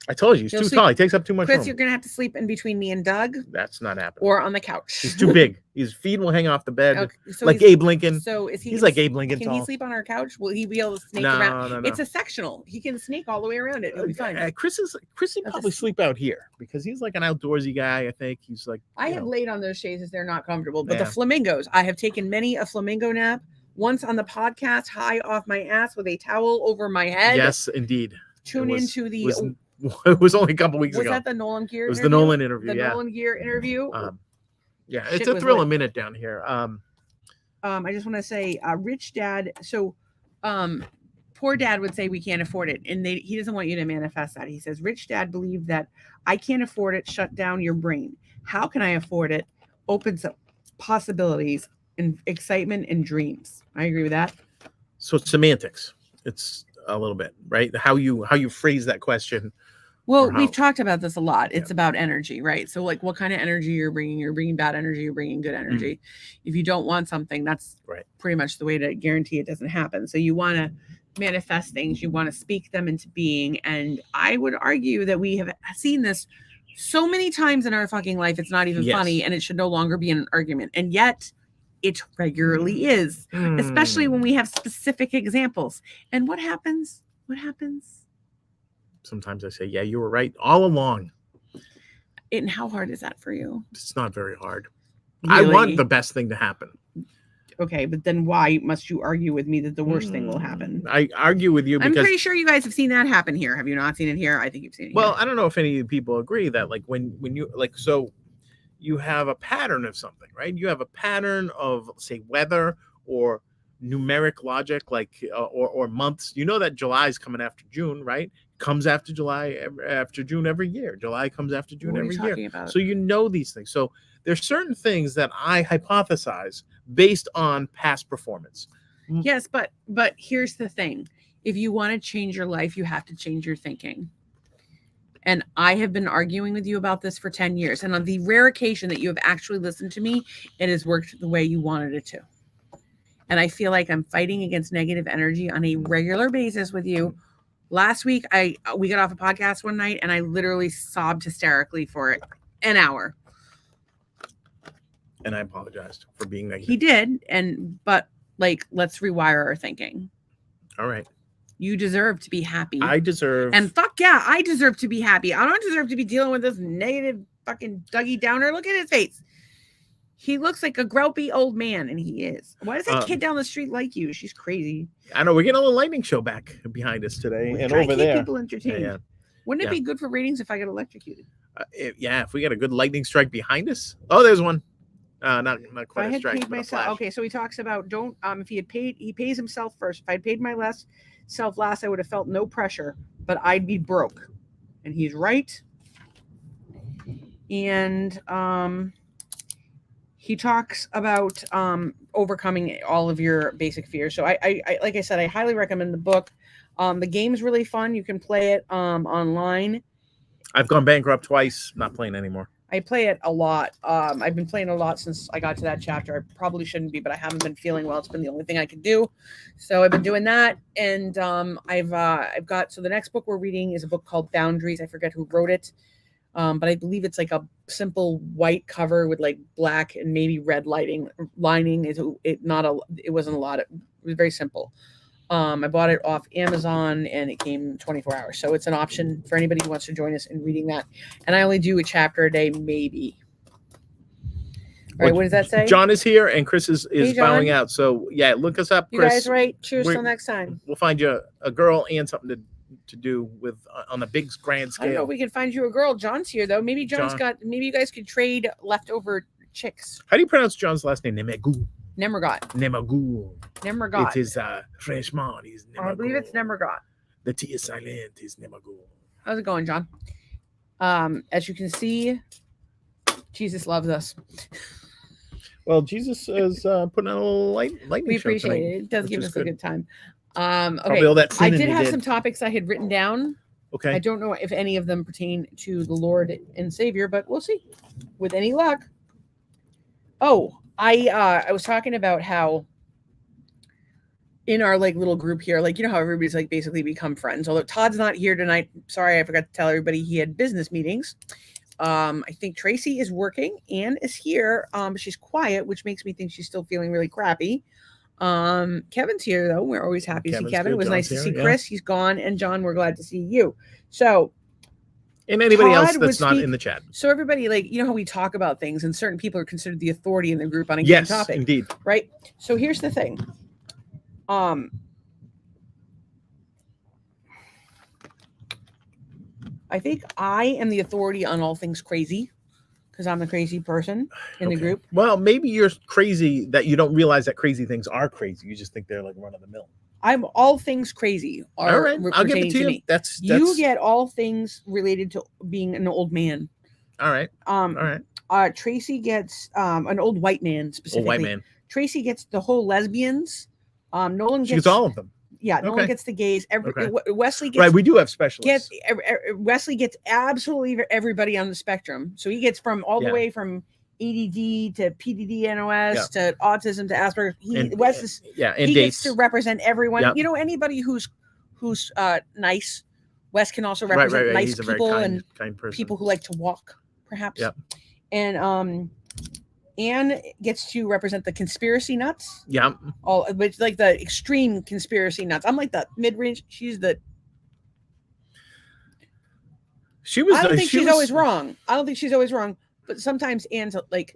I told you, he's too tall. He takes up too much room. You're going to have to sleep in between me and Doug. That's not happening. Or on the couch. He's too big. His feet will hang off the bed. Okay, so like Abe Lincoln. So he's like Abe Lincoln tall. Can he sleep on our couch? Will he be able to snake around? No. It's a sectional. He can snake all the way around it. He'll be fine. Chris probably sleep out here because he's like an outdoorsy guy. I think he's like. I have laid on those shades. They're not comfortable. But the flamingos, I have taken many a flamingo nap. Once on the podcast, high off my ass with a towel over my head. Yes, indeed. Tune into the. It was only a couple weeks ago. Was that the Nolan Gear? It was the Nolan interview. Nolan Gear interview. It's a thrill a minute down here. I just want to say, rich dad. So, poor dad would say we can't afford it, and he doesn't want you to manifest that. He says, rich dad believed that I can't afford it. Shut down your brain. How can I afford it? Opens up possibilities and excitement and dreams. I agree with that. So it's semantics. It's a little bit, right? How you phrase that question. Well, we've talked about this a lot. It's about energy, right? So like what kind of energy you're bringing bad energy, you're bringing good energy. If you don't want something, that's pretty much the way to guarantee it doesn't happen. So you want to manifest things, you want to speak them into being. And I would argue that we have seen this so many times in our fucking life. It's not even funny and it should no longer be an argument. And yet it regularly is, especially when we have specific examples. And what happens? Sometimes I say, yeah, you were right all along. And how hard is that for you? It's not very hard. Really? I want the best thing to happen. Okay, but then why must you argue with me that the worst thing will happen? I argue with you because I'm pretty sure you guys have seen that happen here. Have you not seen it here? I think you've seen it here. I don't know if any people agree that like when you like so you have a pattern of something, right? You have a pattern of say weather or numeric logic, like or months. You know that July is coming after June, right? Comes after July, after June every year. July comes after June every year. So you know these things. So there's certain things that I hypothesize based on past performance. Yes, but here's the thing. If you want to change your life, you have to change your thinking. And I have been arguing with you about this for 10 years. And on the rare occasion that you have actually listened to me, it has worked the way you wanted it to. And I feel like I'm fighting against negative energy on a regular basis with you. Last week, we got off a podcast one night and I literally sobbed hysterically for an hour. And I apologized for being negative. He did. But let's rewire our thinking. All right. You deserve to be happy. I deserve. And fuck yeah, I deserve to be happy. I don't deserve to be dealing with this negative fucking Dougie Downer. Look at his face. He looks like a grouchy old man, and he is. Why does that kid down the street like you? She's crazy. I know. We're getting a little lightning show back behind us today, and over there. People entertained. Yeah. Wouldn't it be good for ratings if I got electrocuted? If we got a good lightning strike behind us. Oh, there's one. Not If quite I a had strike, paid but a myself, flash. okay, so he talks about don't if he pays himself first. If I'd paid myself last, I would have felt no pressure, but I'd be broke. And he's right. And he talks about overcoming all of your basic fears. So I like I said, I highly recommend the book. The game's really fun. You can play it online. I've gone bankrupt twice. Not playing anymore. I play it a lot. I've been playing a lot since I got to that chapter. I probably shouldn't be, but I haven't been feeling well. It's been the only thing I could do. So I've been doing that. And I've got, so the next book we're reading is a book called Boundaries. I forget who wrote it. But I believe it's like a simple white cover with like black and maybe red lining. It wasn't a lot. It was very simple. I bought it off Amazon and it came 24 hours. So it's an option for anybody who wants to join us in reading that. And I only do a chapter a day, maybe. All right, what does that say? John is here and Chris is Hey, bowing John. out. So yeah, look us up, You Chris. guys right? Cheers till next time. We'll find you a girl and something to do with on a big grand scale. I don't know if we can find you a girl. John's here though. Maybe maybe you guys could trade leftover chicks. How do you pronounce John's last name? Nemegou. Nemmergot. It is Frenchman. I believe it's Nemmergot. The T is silent. Is Nemegou. How's it going, John? As you can see, Jesus loves us. Well, Jesus is putting out a little lightning. We appreciate tonight, it. It does give us a good time. Probably all that I did have some topics I had written down. Okay. I don't know if any of them pertain to the Lord and Savior, but we'll see. With any luck. Oh, I was talking about how in our like little group here, like, you know how everybody's like basically become friends. Although Todd's not here tonight. Sorry, I forgot to tell everybody he had business meetings. I think Tracy is working. Anne is here. She's quiet, which makes me think she's still feeling really crappy. Kevin's here though. We're always happy to see Kevin. It was nice to see Chris. He's gone. And John, we're glad to see you. So and anybody else that's not in the chat. So everybody, like, you know how we talk about things and certain people are considered the authority in the group on a given topic. Yes, indeed. Right? So here's the thing. I think I am the authority on all things crazy because I'm the crazy person in the group. Well, maybe you're crazy that you don't realize that crazy things are crazy. You just think they're like run of the mill. I'm all things crazy. All right, I'll give it to you. Me. That's you get all things related to being an old man. All right. All right. Tracy gets an old white man specifically. Old white man. Tracy gets the whole lesbians. Nolan gets all of them. Yeah, Nolan gets the gays. Wesley gets right. We do have specialists. Wesley gets absolutely everybody on the spectrum. So he gets from all the way from ADD to PDD-NOS to autism to Asperger's. He gets to represent everyone. Yep. You know, anybody who's nice. Wes can also represent nice people and kind person. People who like to walk, perhaps. Yep. And Anne gets to represent the conspiracy nuts. Yeah. Which like the extreme conspiracy nuts. I'm like the mid-range. She's the. I don't think she's always wrong. But sometimes Anne's like,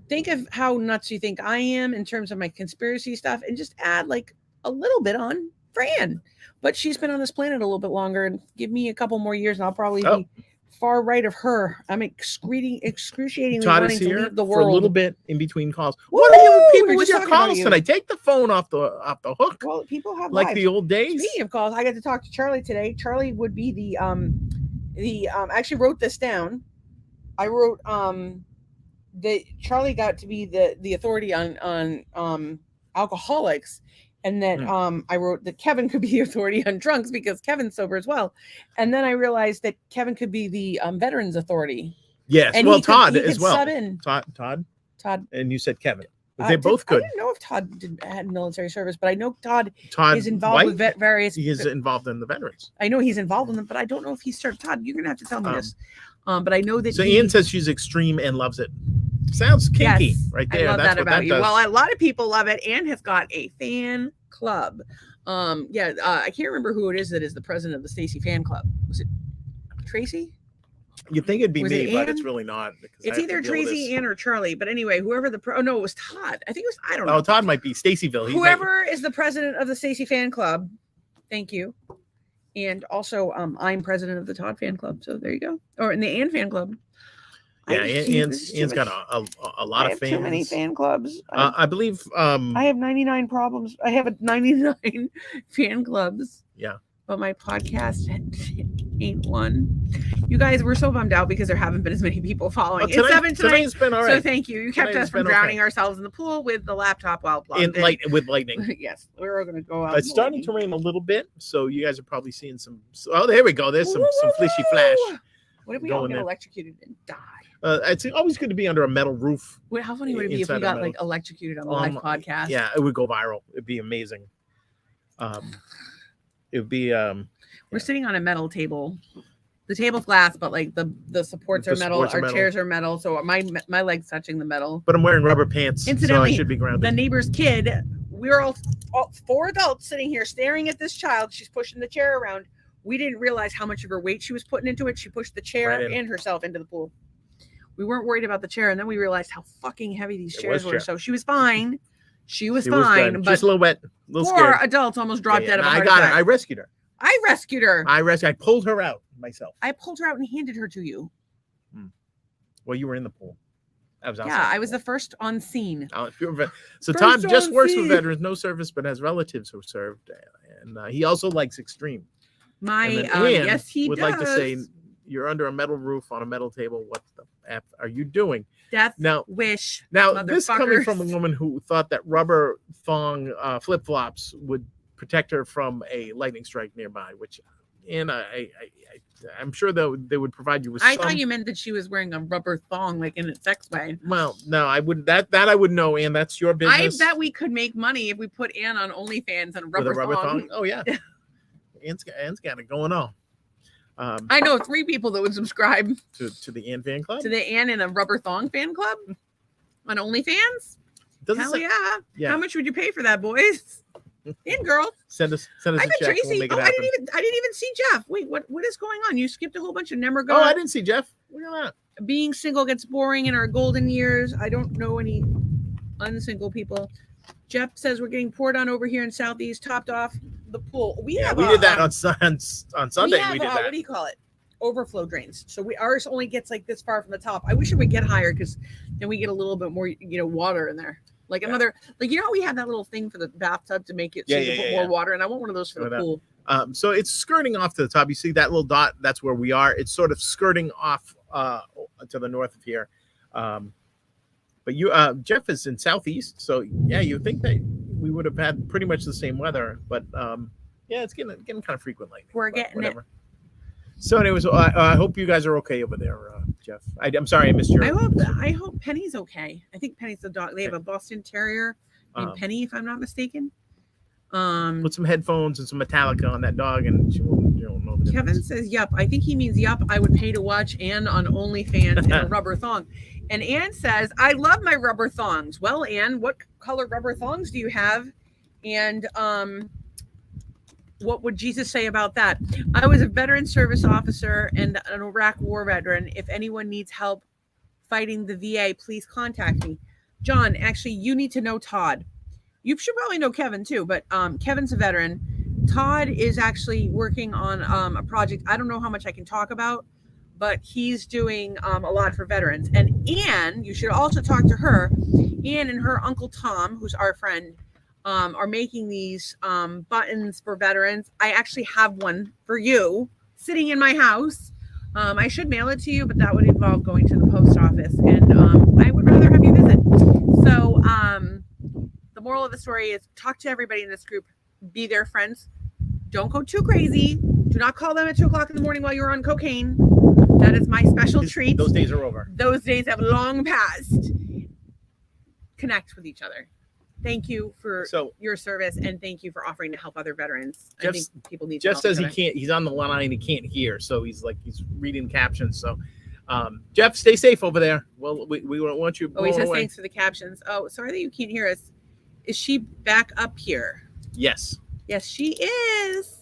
think of how nuts you think I am in terms of my conspiracy stuff, and just add like a little bit on for Anne. But she's been on this planet a little bit longer, and give me a couple more years, and I'll probably be far right of her. I'm excruciatingly wanting to leave the world for a little bit in between calls. What are you people with your calls tonight? Take the phone off the hook. Well, people have like lives. The old days. Speaking of calls, I got to talk to Charlie today. Charlie would be the I actually wrote this down. I wrote that Charlie got to be the authority on alcoholics. And then I wrote that Kevin could be the authority on drunks because Kevin's sober as well. And then I realized that Kevin could be the veterans authority. Yes. And well, Todd as well. Todd. And you said Kevin. They're both good. I didn't know if Todd had military service, but I know Todd is involved with various. He is involved in the veterans. I know he's involved in them, but I don't know if he's served. Todd, you're going to have to tell me this. But I know that. So Ian says she's extreme and loves it. Sounds kinky right there. I love that about you. Well, a lot of people love it. Anne has got a fan club. I can't remember who it is that is the president of the Stacy fan club. Was it Tracy? You'd think it'd be me, but it's really not. It's either Tracy, Ann, or Charlie. But anyway, whoever it was Todd. I think it was, I don't know. Oh, Todd might be Stacyville. Whoever is the president of the Stacy fan club. Thank you. And also, I'm president of the Todd fan club. So there you go. Or in the Ann fan club. Yeah, There's too Ian's got much- a lot I of have too many fans. fan clubs. I believe. I have 99 problems. I have a 99 fan clubs. Yeah. But my podcast ain't one. You guys, we're so bummed out because there haven't been as many people following. Well, It's 7 tonight. Tonight's been all right. So thank you. You kept Tonight's us from been drowning okay. ourselves in the pool with the laptop while plugged in. With lightning. Yes, we were going to go out. It's starting to rain a little bit, so you guys are probably seeing some. Oh, there we go. There's some flishy flash. What if we all going get there. electrocuted and die? It's always good to be under a metal roof. Wait, how funny would it be if Inside we a got metal- like electrocuted on the live podcast? Yeah, it would go viral. It'd be amazing. It would be. We're sitting on a metal table. The table's glass, but like the supports are metal. Our chairs are metal, so my legs touching the metal. But I'm wearing rubber pants, Incidentally, so I should be grounded. The neighbor's kid. We're all 4 adults sitting here staring at this child. She's pushing the chair around. We didn't realize how much of her weight she was putting into it. She pushed the chair and herself into the pool. We weren't worried about the chair, and then we realized how fucking heavy these chairs were. So she was fine. She was fine, but just a little wet, a little 4 scared. Adults almost dropped dead of a heart I got attack. her. I rescued her. I pulled her out myself. I pulled her out and handed her to you. Well, you were in the pool. I was outside. Yeah, I was the first on scene. So Todd just works with veterans, no service, but has relatives who served, and he also likes extreme. Yes, he would does. like to say, you're under a metal roof on a metal table. What the F are you doing? Death now, wish. Now, this coming from a woman who thought that rubber thong flip flops would protect her from a lightning strike nearby, which, and I'm sure they would provide you with. I thought you meant that she was wearing a rubber thong, like in a sex way. Well, no, I wouldn't. That I would know, Ann. That's your business. I bet we could make money if we put Ann on OnlyFans and with a rubber thong. Oh yeah, Ann's got it going on. I know 3 people that would subscribe to the Ann fan club. To the Ann and a rubber thong fan club on OnlyFans. Hell yeah! How much would you pay for that, boys? And girls, send us a check. Tracy. We'll make it I happen. didn't even see Jeff. Wait, what is going on? You skipped a whole bunch of Nemergo. Oh, I didn't see Jeff. Look at that. Being single gets boring in our golden years. I don't know any unsingle people. Jeff says we're getting poured on over here in Southeast, topped off the pool. We did that on Sunday. We did that. What do you call it? Overflow drains. So ours only gets like this far from the top. I wish it would get higher because then we get a little bit more, water in there. Like another, like how we have that little thing for the bathtub to make it so you put more water, and I want one of those for the pool. So it's skirting off to the top. You see that little dot? That's where we are. It's sort of skirting off to the north of here. But Jeff is in Southeast, so yeah, you think that we would have had pretty much the same weather, but yeah, it's getting kind of frequent lightning. We're getting it. So, anyways, I hope you guys are okay over there, Jeff. I'm sorry I missed your. I hope Penny's okay. I think Penny's the dog. They have a Boston Terrier named Penny, if I'm not mistaken. Put some headphones and some Metallica on that dog, and she won't know the difference. Kevin says, "Yup." I think he means yup. I would pay to watch Ann on OnlyFans in a rubber thong. And Ann says, "I love my rubber thongs." Well, Ann, what color rubber thongs do you have? And what would Jesus say about that? I was a veteran service officer and an Iraq war veteran. If anyone needs help fighting the VA, please contact me. John, actually, you need to know Todd. You should probably know Kevin too, but Kevin's a veteran. Todd is actually working on a project. I don't know how much I can talk about, but he's doing a lot for veterans. And Ann, you should also talk to her. Ann and her uncle Tom, who's our friend, are making these buttons for veterans. I actually have one for you sitting in my house. I should mail it to you, but that would involve going to the post office, and I would rather have you visit. So the moral of the story is talk to everybody in this group, be their friends. Don't go too crazy. Do not call them at 2:00 in the morning while you're on cocaine. That is my special treat. Those days are over. Those days have long passed. Connect with each other. Thank you for your service, and thank you for offering to help other veterans. I think people need. Jeff says he can't. He's on the line. He can't hear, so he's reading captions. So, Jeff, stay safe over there. Well, we want you. Oh, he says thanks for the captions. Oh, sorry that you can't hear us. Is she back up here? Yes. Yes, she is.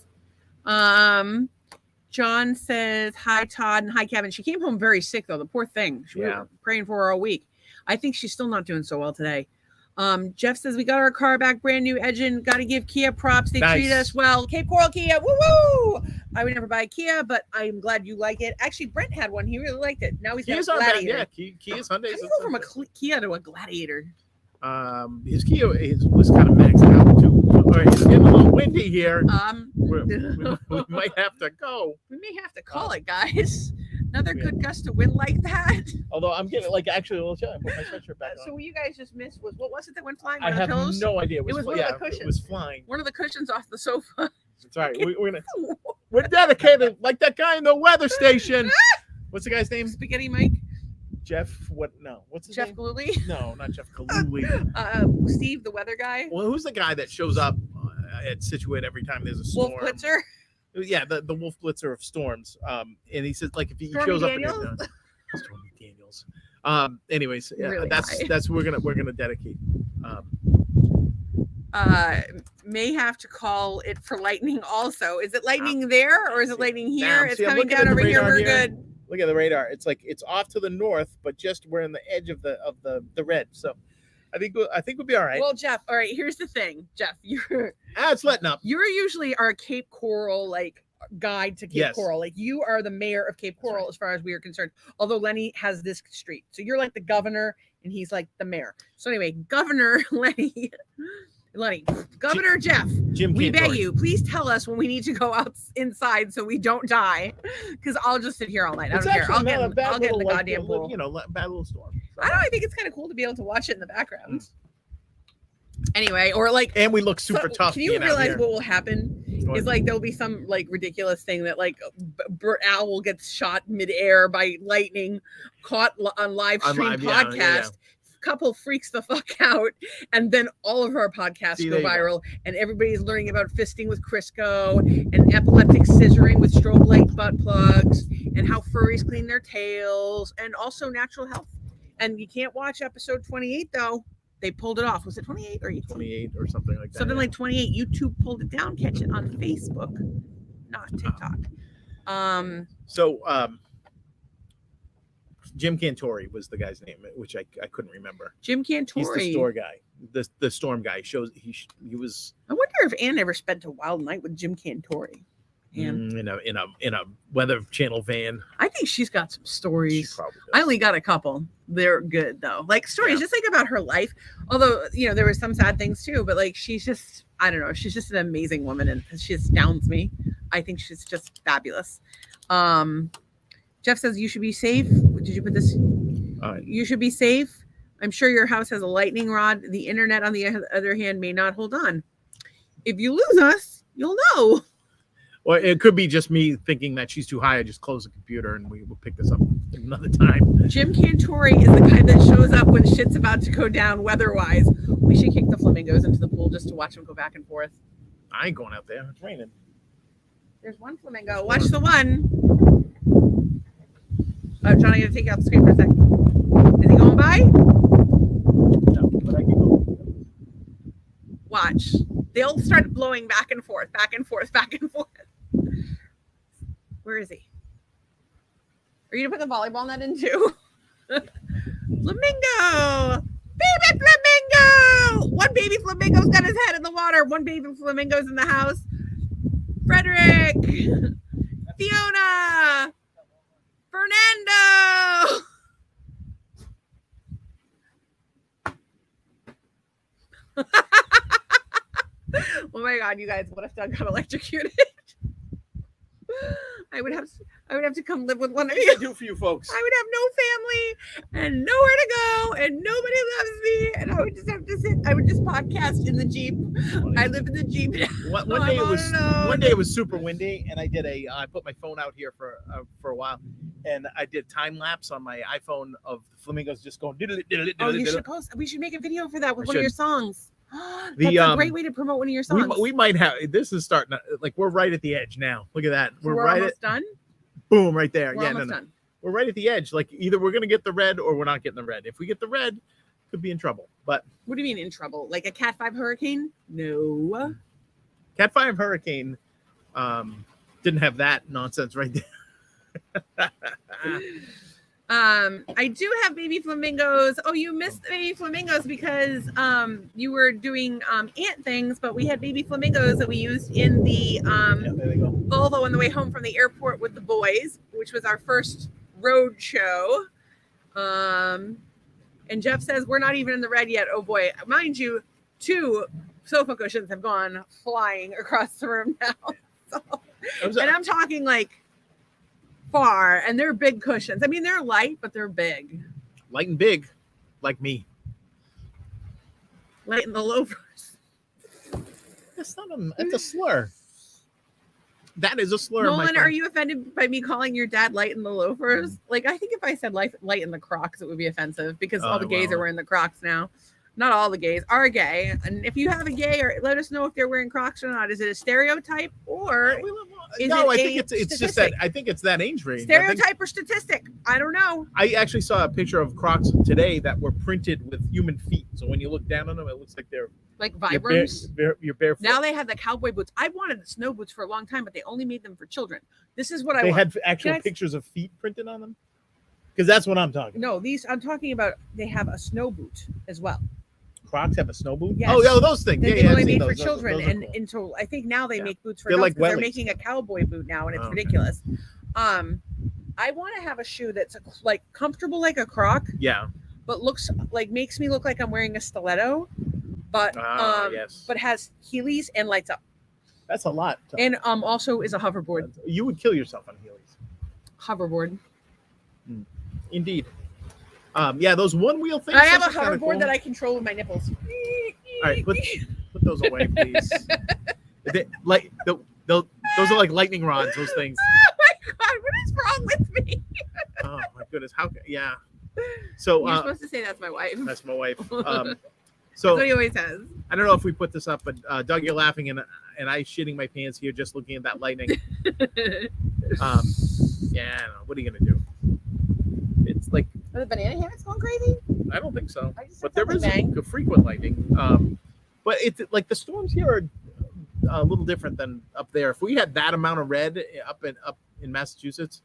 John says hi, Todd, and hi, Kevin. She came home very sick though. The poor thing. We were praying for her all week. I think she's still not doing so well today. Jeff says we got our car back, brand new engine. Got to give Kia props. They treat us well. Cape Coral Kia, woo woo! I would never buy a Kia, but I'm glad you like it. Actually, Brent had one. He really liked it. Now he's got Kia's a aren't bad. Gladiator. Yeah, Kia's Hyundais. How do you go from a Kia to a Gladiator? His Kia was kind of maxed out too. All right, it's getting a little windy here. We might have to go. We may have to call it, guys. Another good gust of wind like that. Although I'm getting actually, I'll tell you, I put my sweatshirt back on. So what you guys just missed was what was it that went flying? I have pillows? no idea. It was one of the cushions. It was flying. One of the cushions off the sofa. Sorry, we're dedicated like that guy in the weather station. What's the guy's name? Spaghetti Mike. Jeff. What? No. What's his Jeff name? Galooly? No, not Jeff Galooly. Steve, the weather guy. Well, who's the guy that shows up at Situate every time there's a storm? Wolf Blitzer. Yeah, the Wolf Blitzer of storms. And he says if he Stormy shows Daniels? up. Stormy Daniels. Anyways, yeah, Really that's we're gonna dedicate. May have to call it for lightning also. Is it lightning there or is it lightning here? It's coming down over here. We're good. Look at the radar. It's it's off to the north, but just we're in the edge of the red. So I think we'll be all right. Well, Jeff, all right, here's the thing. Jeff, it's letting up. You're usually our Cape Coral guide to Cape Coral. You are the mayor of Cape Coral as far as we are concerned. Although Lenny has this street. So you're like the governor and he's like the mayor. So anyway, Governor Lenny, Governor Jeff, Jim we Cantori. beg you, please tell us when we need to go out inside so we don't die. Because I'll just sit here all night. I don't care. I'll get in the goddamn pool. Bad little storm. So. I think it's kind of cool to be able to watch it in the background. Anyway, or and we look super tough. Can you realize what will happen? Is there'll be some ridiculous thing that Bert Owl gets shot midair by lightning, caught on live stream podcast. Yeah. Couple freaks the fuck out, and then all of our podcasts go viral, and everybody's learning about fisting with Crisco and epileptic scissoring with strobe light butt plugs, and how furries clean their tails, and also natural health. And you can't watch episode 28 though. They pulled it off. Was it 28 or 18? 28 or something like that. Something like 28. YouTube pulled it down. Catch it on Facebook, not TikTok. Jim Cantori was the guy's name, which I couldn't remember. Jim Cantori. He's the store guy, the storm guy. He was. I wonder if Ann ever spent a wild night with Jim Cantori. In a Weather Channel van. I think she's got some stories. She probably does. I only got a couple. They're good though. Stories just about her life. Although, there were some sad things too, but she's just, I don't know, she's just an amazing woman and she astounds me. I think she's just fabulous. Jeff says you should be safe. Did you put this? You should be safe. I'm sure your house has a lightning rod. The internet, on the other hand, may not hold on. If you lose us, you'll know. Well, it could be just me thinking that she's too high. I just close the computer and we will pick this up another time. Jim Cantori is the guy that shows up when shit's about to go down weather-wise. We should kick the flamingos into the pool just to watch them go back and forth. I ain't going out there. It's raining. There's one flamingo. Watch the one. I'm trying to take out the screen for a sec. Is he going by? No, but I can go. Watch. They'll start blowing back and forth, back and forth, back and forth. Where is he? Are you going to put the volleyball net in too? Flamingo! Baby flamingo! One baby flamingo's got his head in the water. One baby flamingo's in the house. Frederick! Fiona! Fernando! Oh my God, you guys, what if Doug got electrocuted? I would have to come live with one of you. What do I do for you folks? I would have no family and nowhere to go and nobody loves me and I would just have to sit. I would just podcast in the Jeep. I live in the Jeep. One day it was super windy and I put my phone out here for a while and I did time lapse on my iPhone of the flamingos just going. Oh, you should post. We should make a video for that with one of your songs. That's a great way to promote one of your songs. We might have. This is starting to, we're right at the edge now. Look at that. We're right almost done. Boom, right there. We're almost done. We're right at the edge. Either we're gonna get the red or we're not getting the red. If we get the red, could be in trouble. But what do you mean in trouble? Like a Cat 5 hurricane? No. Cat 5 hurricane didn't have that nonsense right there. I do have baby flamingos. Oh, you missed the baby flamingos because you were doing ant things, but we had baby flamingos that we used in the there they go. Volvo on the way home from the airport with the boys, which was our first road show. And Jeff says we're not even in the red yet. Oh boy, mind you, 2 sofa cushions have gone flying across the room now. So, and I'm talking like far, and they're big cushions. I mean, they're light, but they're big. Light and big, like me. Light in the loafers. That's not a. It's a slur. That is a slur. Nolan, are you offended by me calling your dad light in the loafers? Like, I think if I said light in the Crocs, it would be offensive because all the gays are wearing the Crocs now. Not all the gays are gay. And if you have a gay, or let us know if they're wearing Crocs or not. Is it a stereotype or no? I think it's just that. I think it's that age range. Stereotype or statistic? I don't know. I actually saw a picture of Crocs today that were printed with human feet. So when you look down on them, it looks like they're like Vibrams. You're barefoot. Now they have the cowboy boots. I wanted the snow boots for a long time, but they only made them for children. This is what I want. They had actual pictures of feet printed on them. Because that's what I'm talking. No, I'm talking about. They have a snow boot as well. Crocs have a snow boot? Yes. Oh, those things. They're only made for children, those and until I think now they make boots for adults. Like they're making a cowboy boot now, and it's ridiculous. I want to have a shoe that's like comfortable like a Croc. Yeah. But looks like makes me look like I'm wearing a stiletto, but but has Heelys and lights up. That's a lot. And also is a hoverboard. You would kill yourself on Heelys. Hoverboard. Indeed. Yeah, those one wheel things. I have a hoverboard cool. that I control with my nipples. All right, put those away, please. Those are like lightning rods. Those things. Oh my god, what is wrong with me? Oh my goodness, yeah. So you're supposed to say that's my wife. That's my wife. So that's what he always says. I don't know if we put this up, but Doug, you're laughing and I shitting my pants here just looking at that lightning. Yeah, I don't know. What are you gonna do? It's like are the banana hammocks going crazy? I don't think so. But there is a frequent lightning. But it's like the storms here are a little different than up there. If we had that amount of red up in Massachusetts,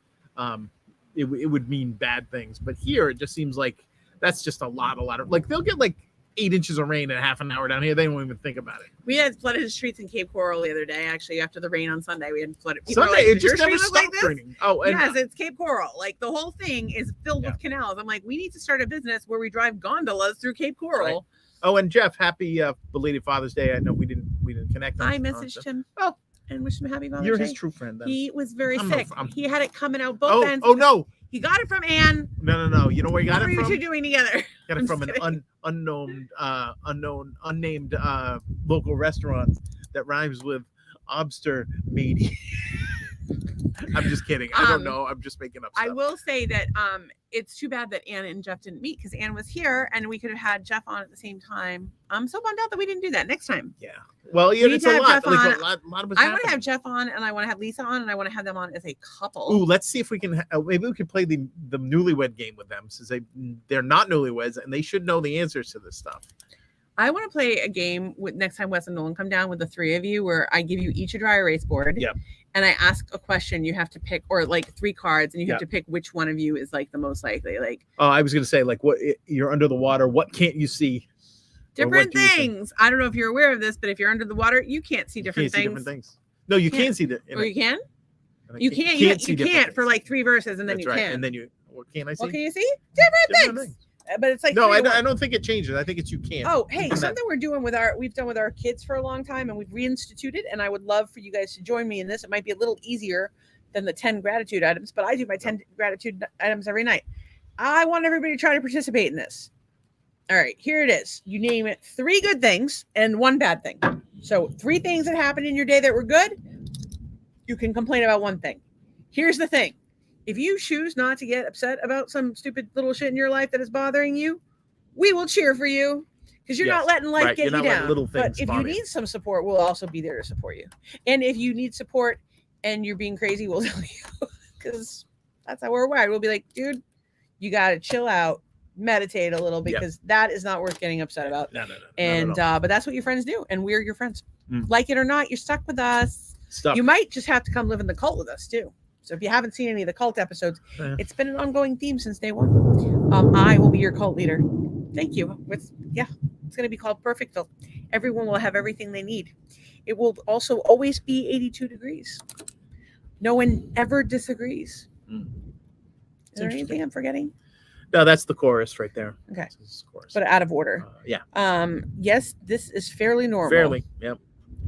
it would mean bad things. But here it just seems like that's just a lot of like they'll get like 8 inches of rain in half an hour down here. They don't even think about it. We had flooded streets in Cape Coral the other day. Actually, after the rain on Sunday, we had flooded. Sunday, it just never stopped raining. Oh, and yes, it's Cape Coral. Like the whole thing is filled with canals. I'm like, we need to start a business where we drive gondolas through Cape Coral. Right. Oh, and Jeff, happy belated Father's Day. I know we didn't connect. I messaged him. Oh, and wished him happy Father's Day. You're his true friend. Then. He was very sick. He had it coming out both ends. Oh no. He got it from Anne. No. You know where he got it from? What are you two doing together? Got it from an unnamed local restaurant that rhymes with obster matey. I'm just kidding. I don't know. I'm just making up stuff. I will say that it's too bad that Anne and Jeff didn't meet because Anne was here and we could have had Jeff on at the same time. I'm so bummed out that we didn't do that next time. Yeah. Well, it's a lot. Like, a lot of us. I want to have Jeff on and I want to have Lisa on and I want to have them on as a couple. Ooh, let's see if we can. Maybe we can play the newlywed game with them since they're not newlyweds and they should know the answers to this stuff. I want to play a game with next time Wes and Nolan come down with the 3 of you where I give you each a dry erase board. Yep. And I ask a question you have to pick, or like 3 cards, and you have to pick which one of you is like the most likely. Like, I was gonna say, like, what you're under the water, what can't you see? Different things. I don't know if you're aware of this, but if you're under the water, you can't see different things. No, you can see that. Oh, you can. You can't. You can't for like 3 verses, and then That's you right. can. And then what can I see? What can you see? Different things. But it's like no, I don't think it changes. I think it's you can. Oh, hey, something we've done with our kids for a long time, and we've reinstituted. And I would love for you guys to join me in this. It might be a little easier than the 10 gratitude items, but I do my 10 gratitude items every night. I want everybody to try to participate in this. All right, here it is. You name it 3 good things and 1 bad thing. So 3 things that happened in your day that were good. You can complain about 1 thing. Here's the thing. If you choose not to get upset about some stupid little shit in your life that is bothering you, we will cheer for you because you're not letting life get you down. But if you need some support, we'll also be there to support you. And if you need support and you're being crazy, we'll tell you because that's how we're wired. We'll be like, dude, you got to chill out, meditate a little because that is not worth getting upset about. No. And but that's what your friends do. And we're your friends. Like it or not, you're stuck with us. You might just have to come live in the cult with us too. So if you haven't seen any of the cult episodes, Yeah. it's been an ongoing theme since day one. I will be your cult leader. Thank you. It's going to be called Perfectville. Everyone will have everything they need. It will also always be 82 degrees. No one ever disagrees. Mm. Is there anything I'm forgetting? No, that's the chorus right there. Okay. Chorus. But out of order. Yeah. Yes, this is fairly normal. Fairly, yep.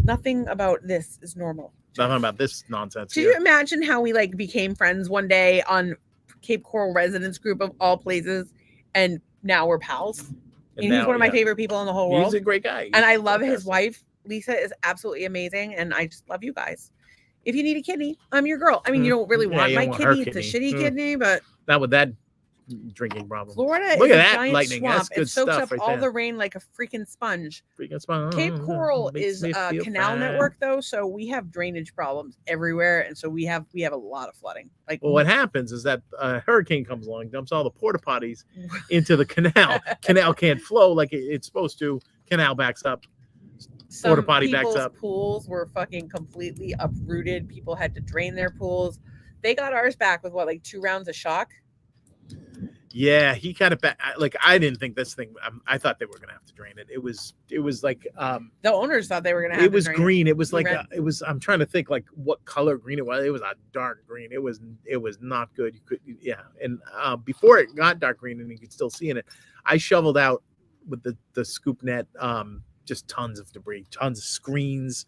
Nothing about this is normal. Nothing about this nonsense. Did you imagine how we like became friends one day on Cape Coral Residence Group of all places, and now we're pals? And he's one of my favorite people in the whole world. He's a great guy. And I love his wife. Lisa is absolutely amazing, and I just love you guys. If you need a kidney, I'm your girl. I mean, you don't really want my kidney. It's a shitty kidney, but not with that drinking problem. Florida Look is at a that giant lightning. swamp. That's good it soaks stuff up right all there. the rain like a freaking sponge. Cape Makes Coral is me a feel canal fine. network, though, so we have drainage problems everywhere, and so we have a lot of flooding. Like, well, what happens is that a hurricane comes along, dumps all the porta potties into the canal. Canal can't flow like it's supposed to. Canal backs up. Porta potty backs up. Pools were fucking completely uprooted. People had to drain their pools. They got ours back with what, like 2 rounds of shock. Yeah, he got it back. Like, I didn't think this thing. I thought they were gonna have to drain it. It was like the owners thought they were gonna have. It was green. It was like it was. I'm trying to think like what color green it was. It was a dark green. It was not good. You could And before it got dark green and you could still see in it, I shoveled out with the scoop net. Just tons of debris, tons of screens.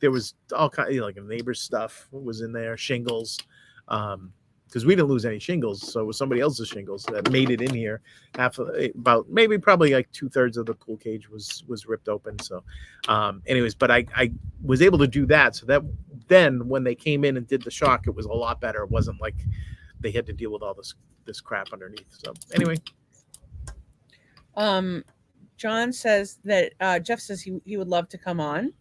There was all kind of like neighbor's stuff was in there, shingles. Because we didn't lose any shingles, so it was somebody else's shingles that made it in here. Probably like 2/3 of the pool cage was ripped open. So, anyways, but I was able to do that. So that then when they came in and did the shock, it was a lot better. It wasn't like they had to deal with all this crap underneath. So anyway, John says that Jeff says he would love to come on.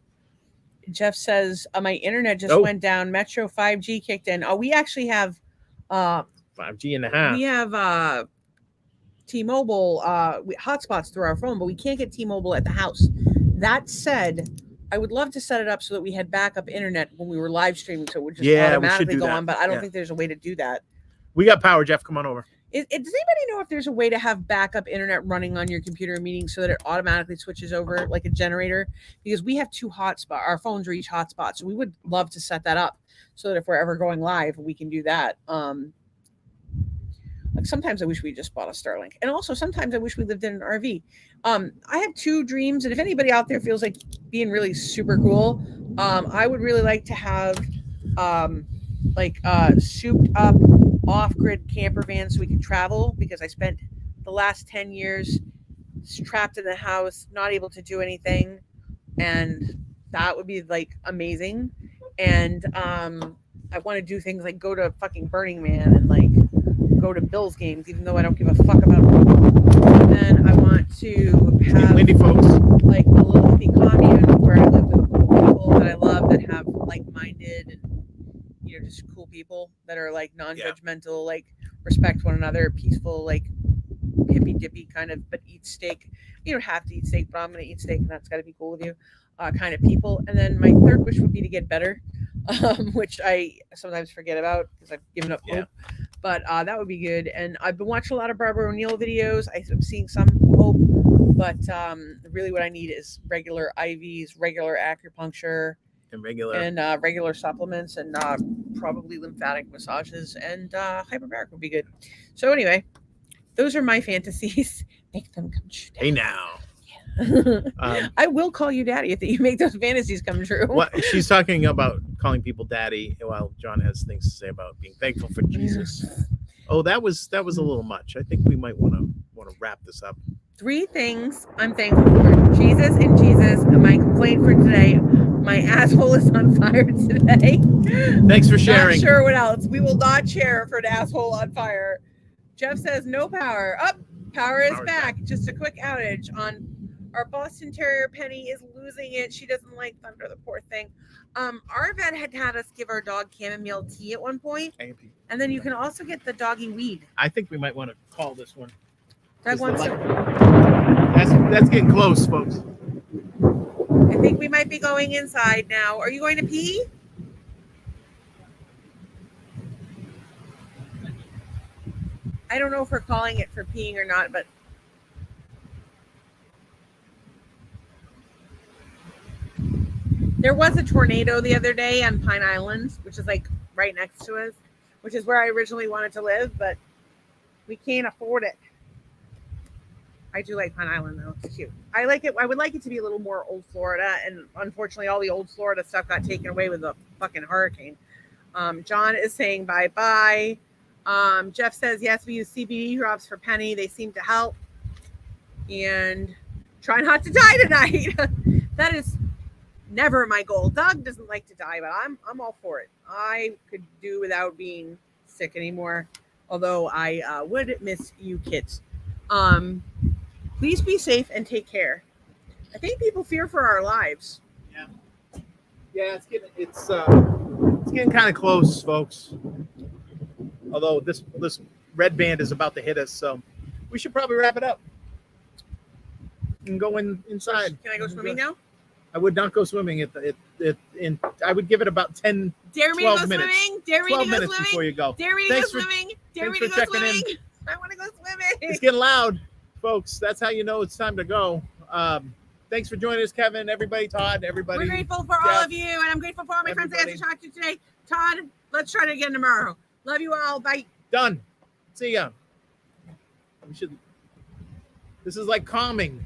Jeff says my internet just went down. Metro 5G kicked in. We actually have 5G and a half. We have T-Mobile hotspots through our phone, but we can't get T-Mobile at the house. That said, I would love to set it up so that we had backup internet when we were live streaming, so it would just automatically go on. But I don't think there's a way to do that. We got power, Jeff. Come on over. Does anybody know if there's a way to have backup internet running on your computer meeting so that it automatically switches over like a generator? Because we have 2 hotspots. Our phones are each hotspot, so we would love to set that up so that if we're ever going live, we can do that. Like sometimes I wish we just bought a Starlink, and also sometimes I wish we lived in an RV. I have 2 dreams, and if anybody out there feels like being really super cool, I would really like to have souped up off-grid camper van so we can travel, because I spent the last 10 years trapped in the house, not able to do anything, and that would be like amazing. And I want to do things like go to fucking Burning Man and like go to Bills games, even though I don't give a fuck about them. And then I want to have windy folks, like a little hippie commune where I live with people that I love that have like-minded and just cool people that are like non-judgmental, like respect one another, peaceful, like hippy dippy kind of, but eat steak. You don't have to eat steak, but I'm going to eat steak, and that's got to be cool with you, kind of people. And then my third wish would be to get better, which I sometimes forget about because I've given up hope. But that would be good. And I've been watching a lot of Barbara O'Neill videos. I'm seeing some hope, but really what I need is regular IVs, regular acupuncture, and regular supplements, and probably lymphatic massages, and hyperbaric would be good. So anyway, those are my fantasies. Make them come true. Hey now. I will call you daddy if you make those fantasies come true. What she's talking about calling people daddy, while John has things to say about being thankful for Jesus. Oh, that was a little much. I think we might want to wrap this up. 3 things I'm thankful for: Jesus and Jesus. And my complaint for today: my asshole is on fire today. Thanks for sharing. Not sure what else. We will not share for an asshole on fire. Jeff says no power. Power is back. Just a quick outage on our Boston Terrier. Penny is losing it. She doesn't like thunder, the poor thing. Our vet had us give our dog chamomile tea at one point. And then you can also get the doggy weed. I think we might want to call this one. That's getting close, folks. I think we might be going inside now. Are you going to pee? I don't know if we're calling it for peeing or not, but there was a tornado the other day on Pine Island, which is like right next to us, which is where I originally wanted to live, but we can't afford it. I do like Pine Island though; it's cute. I like it. I would like it to be a little more old Florida, and unfortunately, all the old Florida stuff got taken away with the fucking hurricane. John is saying bye bye. Jeff says yes. We use CBD drops for Penny. They seem to help. And try not to die tonight. That is never my goal. Doug doesn't like to die, but I'm all for it. I could do without being sick anymore. Although I would miss you kids. Please be safe and take care. I think people fear for our lives. Yeah, it's getting kind of close, folks. Although this red band is about to hit us, so we should probably wrap it up and go inside. Can I go swimming now? I would not go swimming I would give it about 10, Dare me 12 to go minutes. swimming? Dare me 12 to go minutes swimming? before you go. Dare me to go swimming? Dare me to go swimming? I want to go swimming. It's getting loud, folks. That's how you know it's time to go. Thanks for joining us, Kevin, everybody, Todd, everybody. We're grateful for all of you, and I'm grateful for all my friends I got to talk to today. Todd, let's try it again tomorrow. Love you all. Bye. Done. See ya. This is like calming.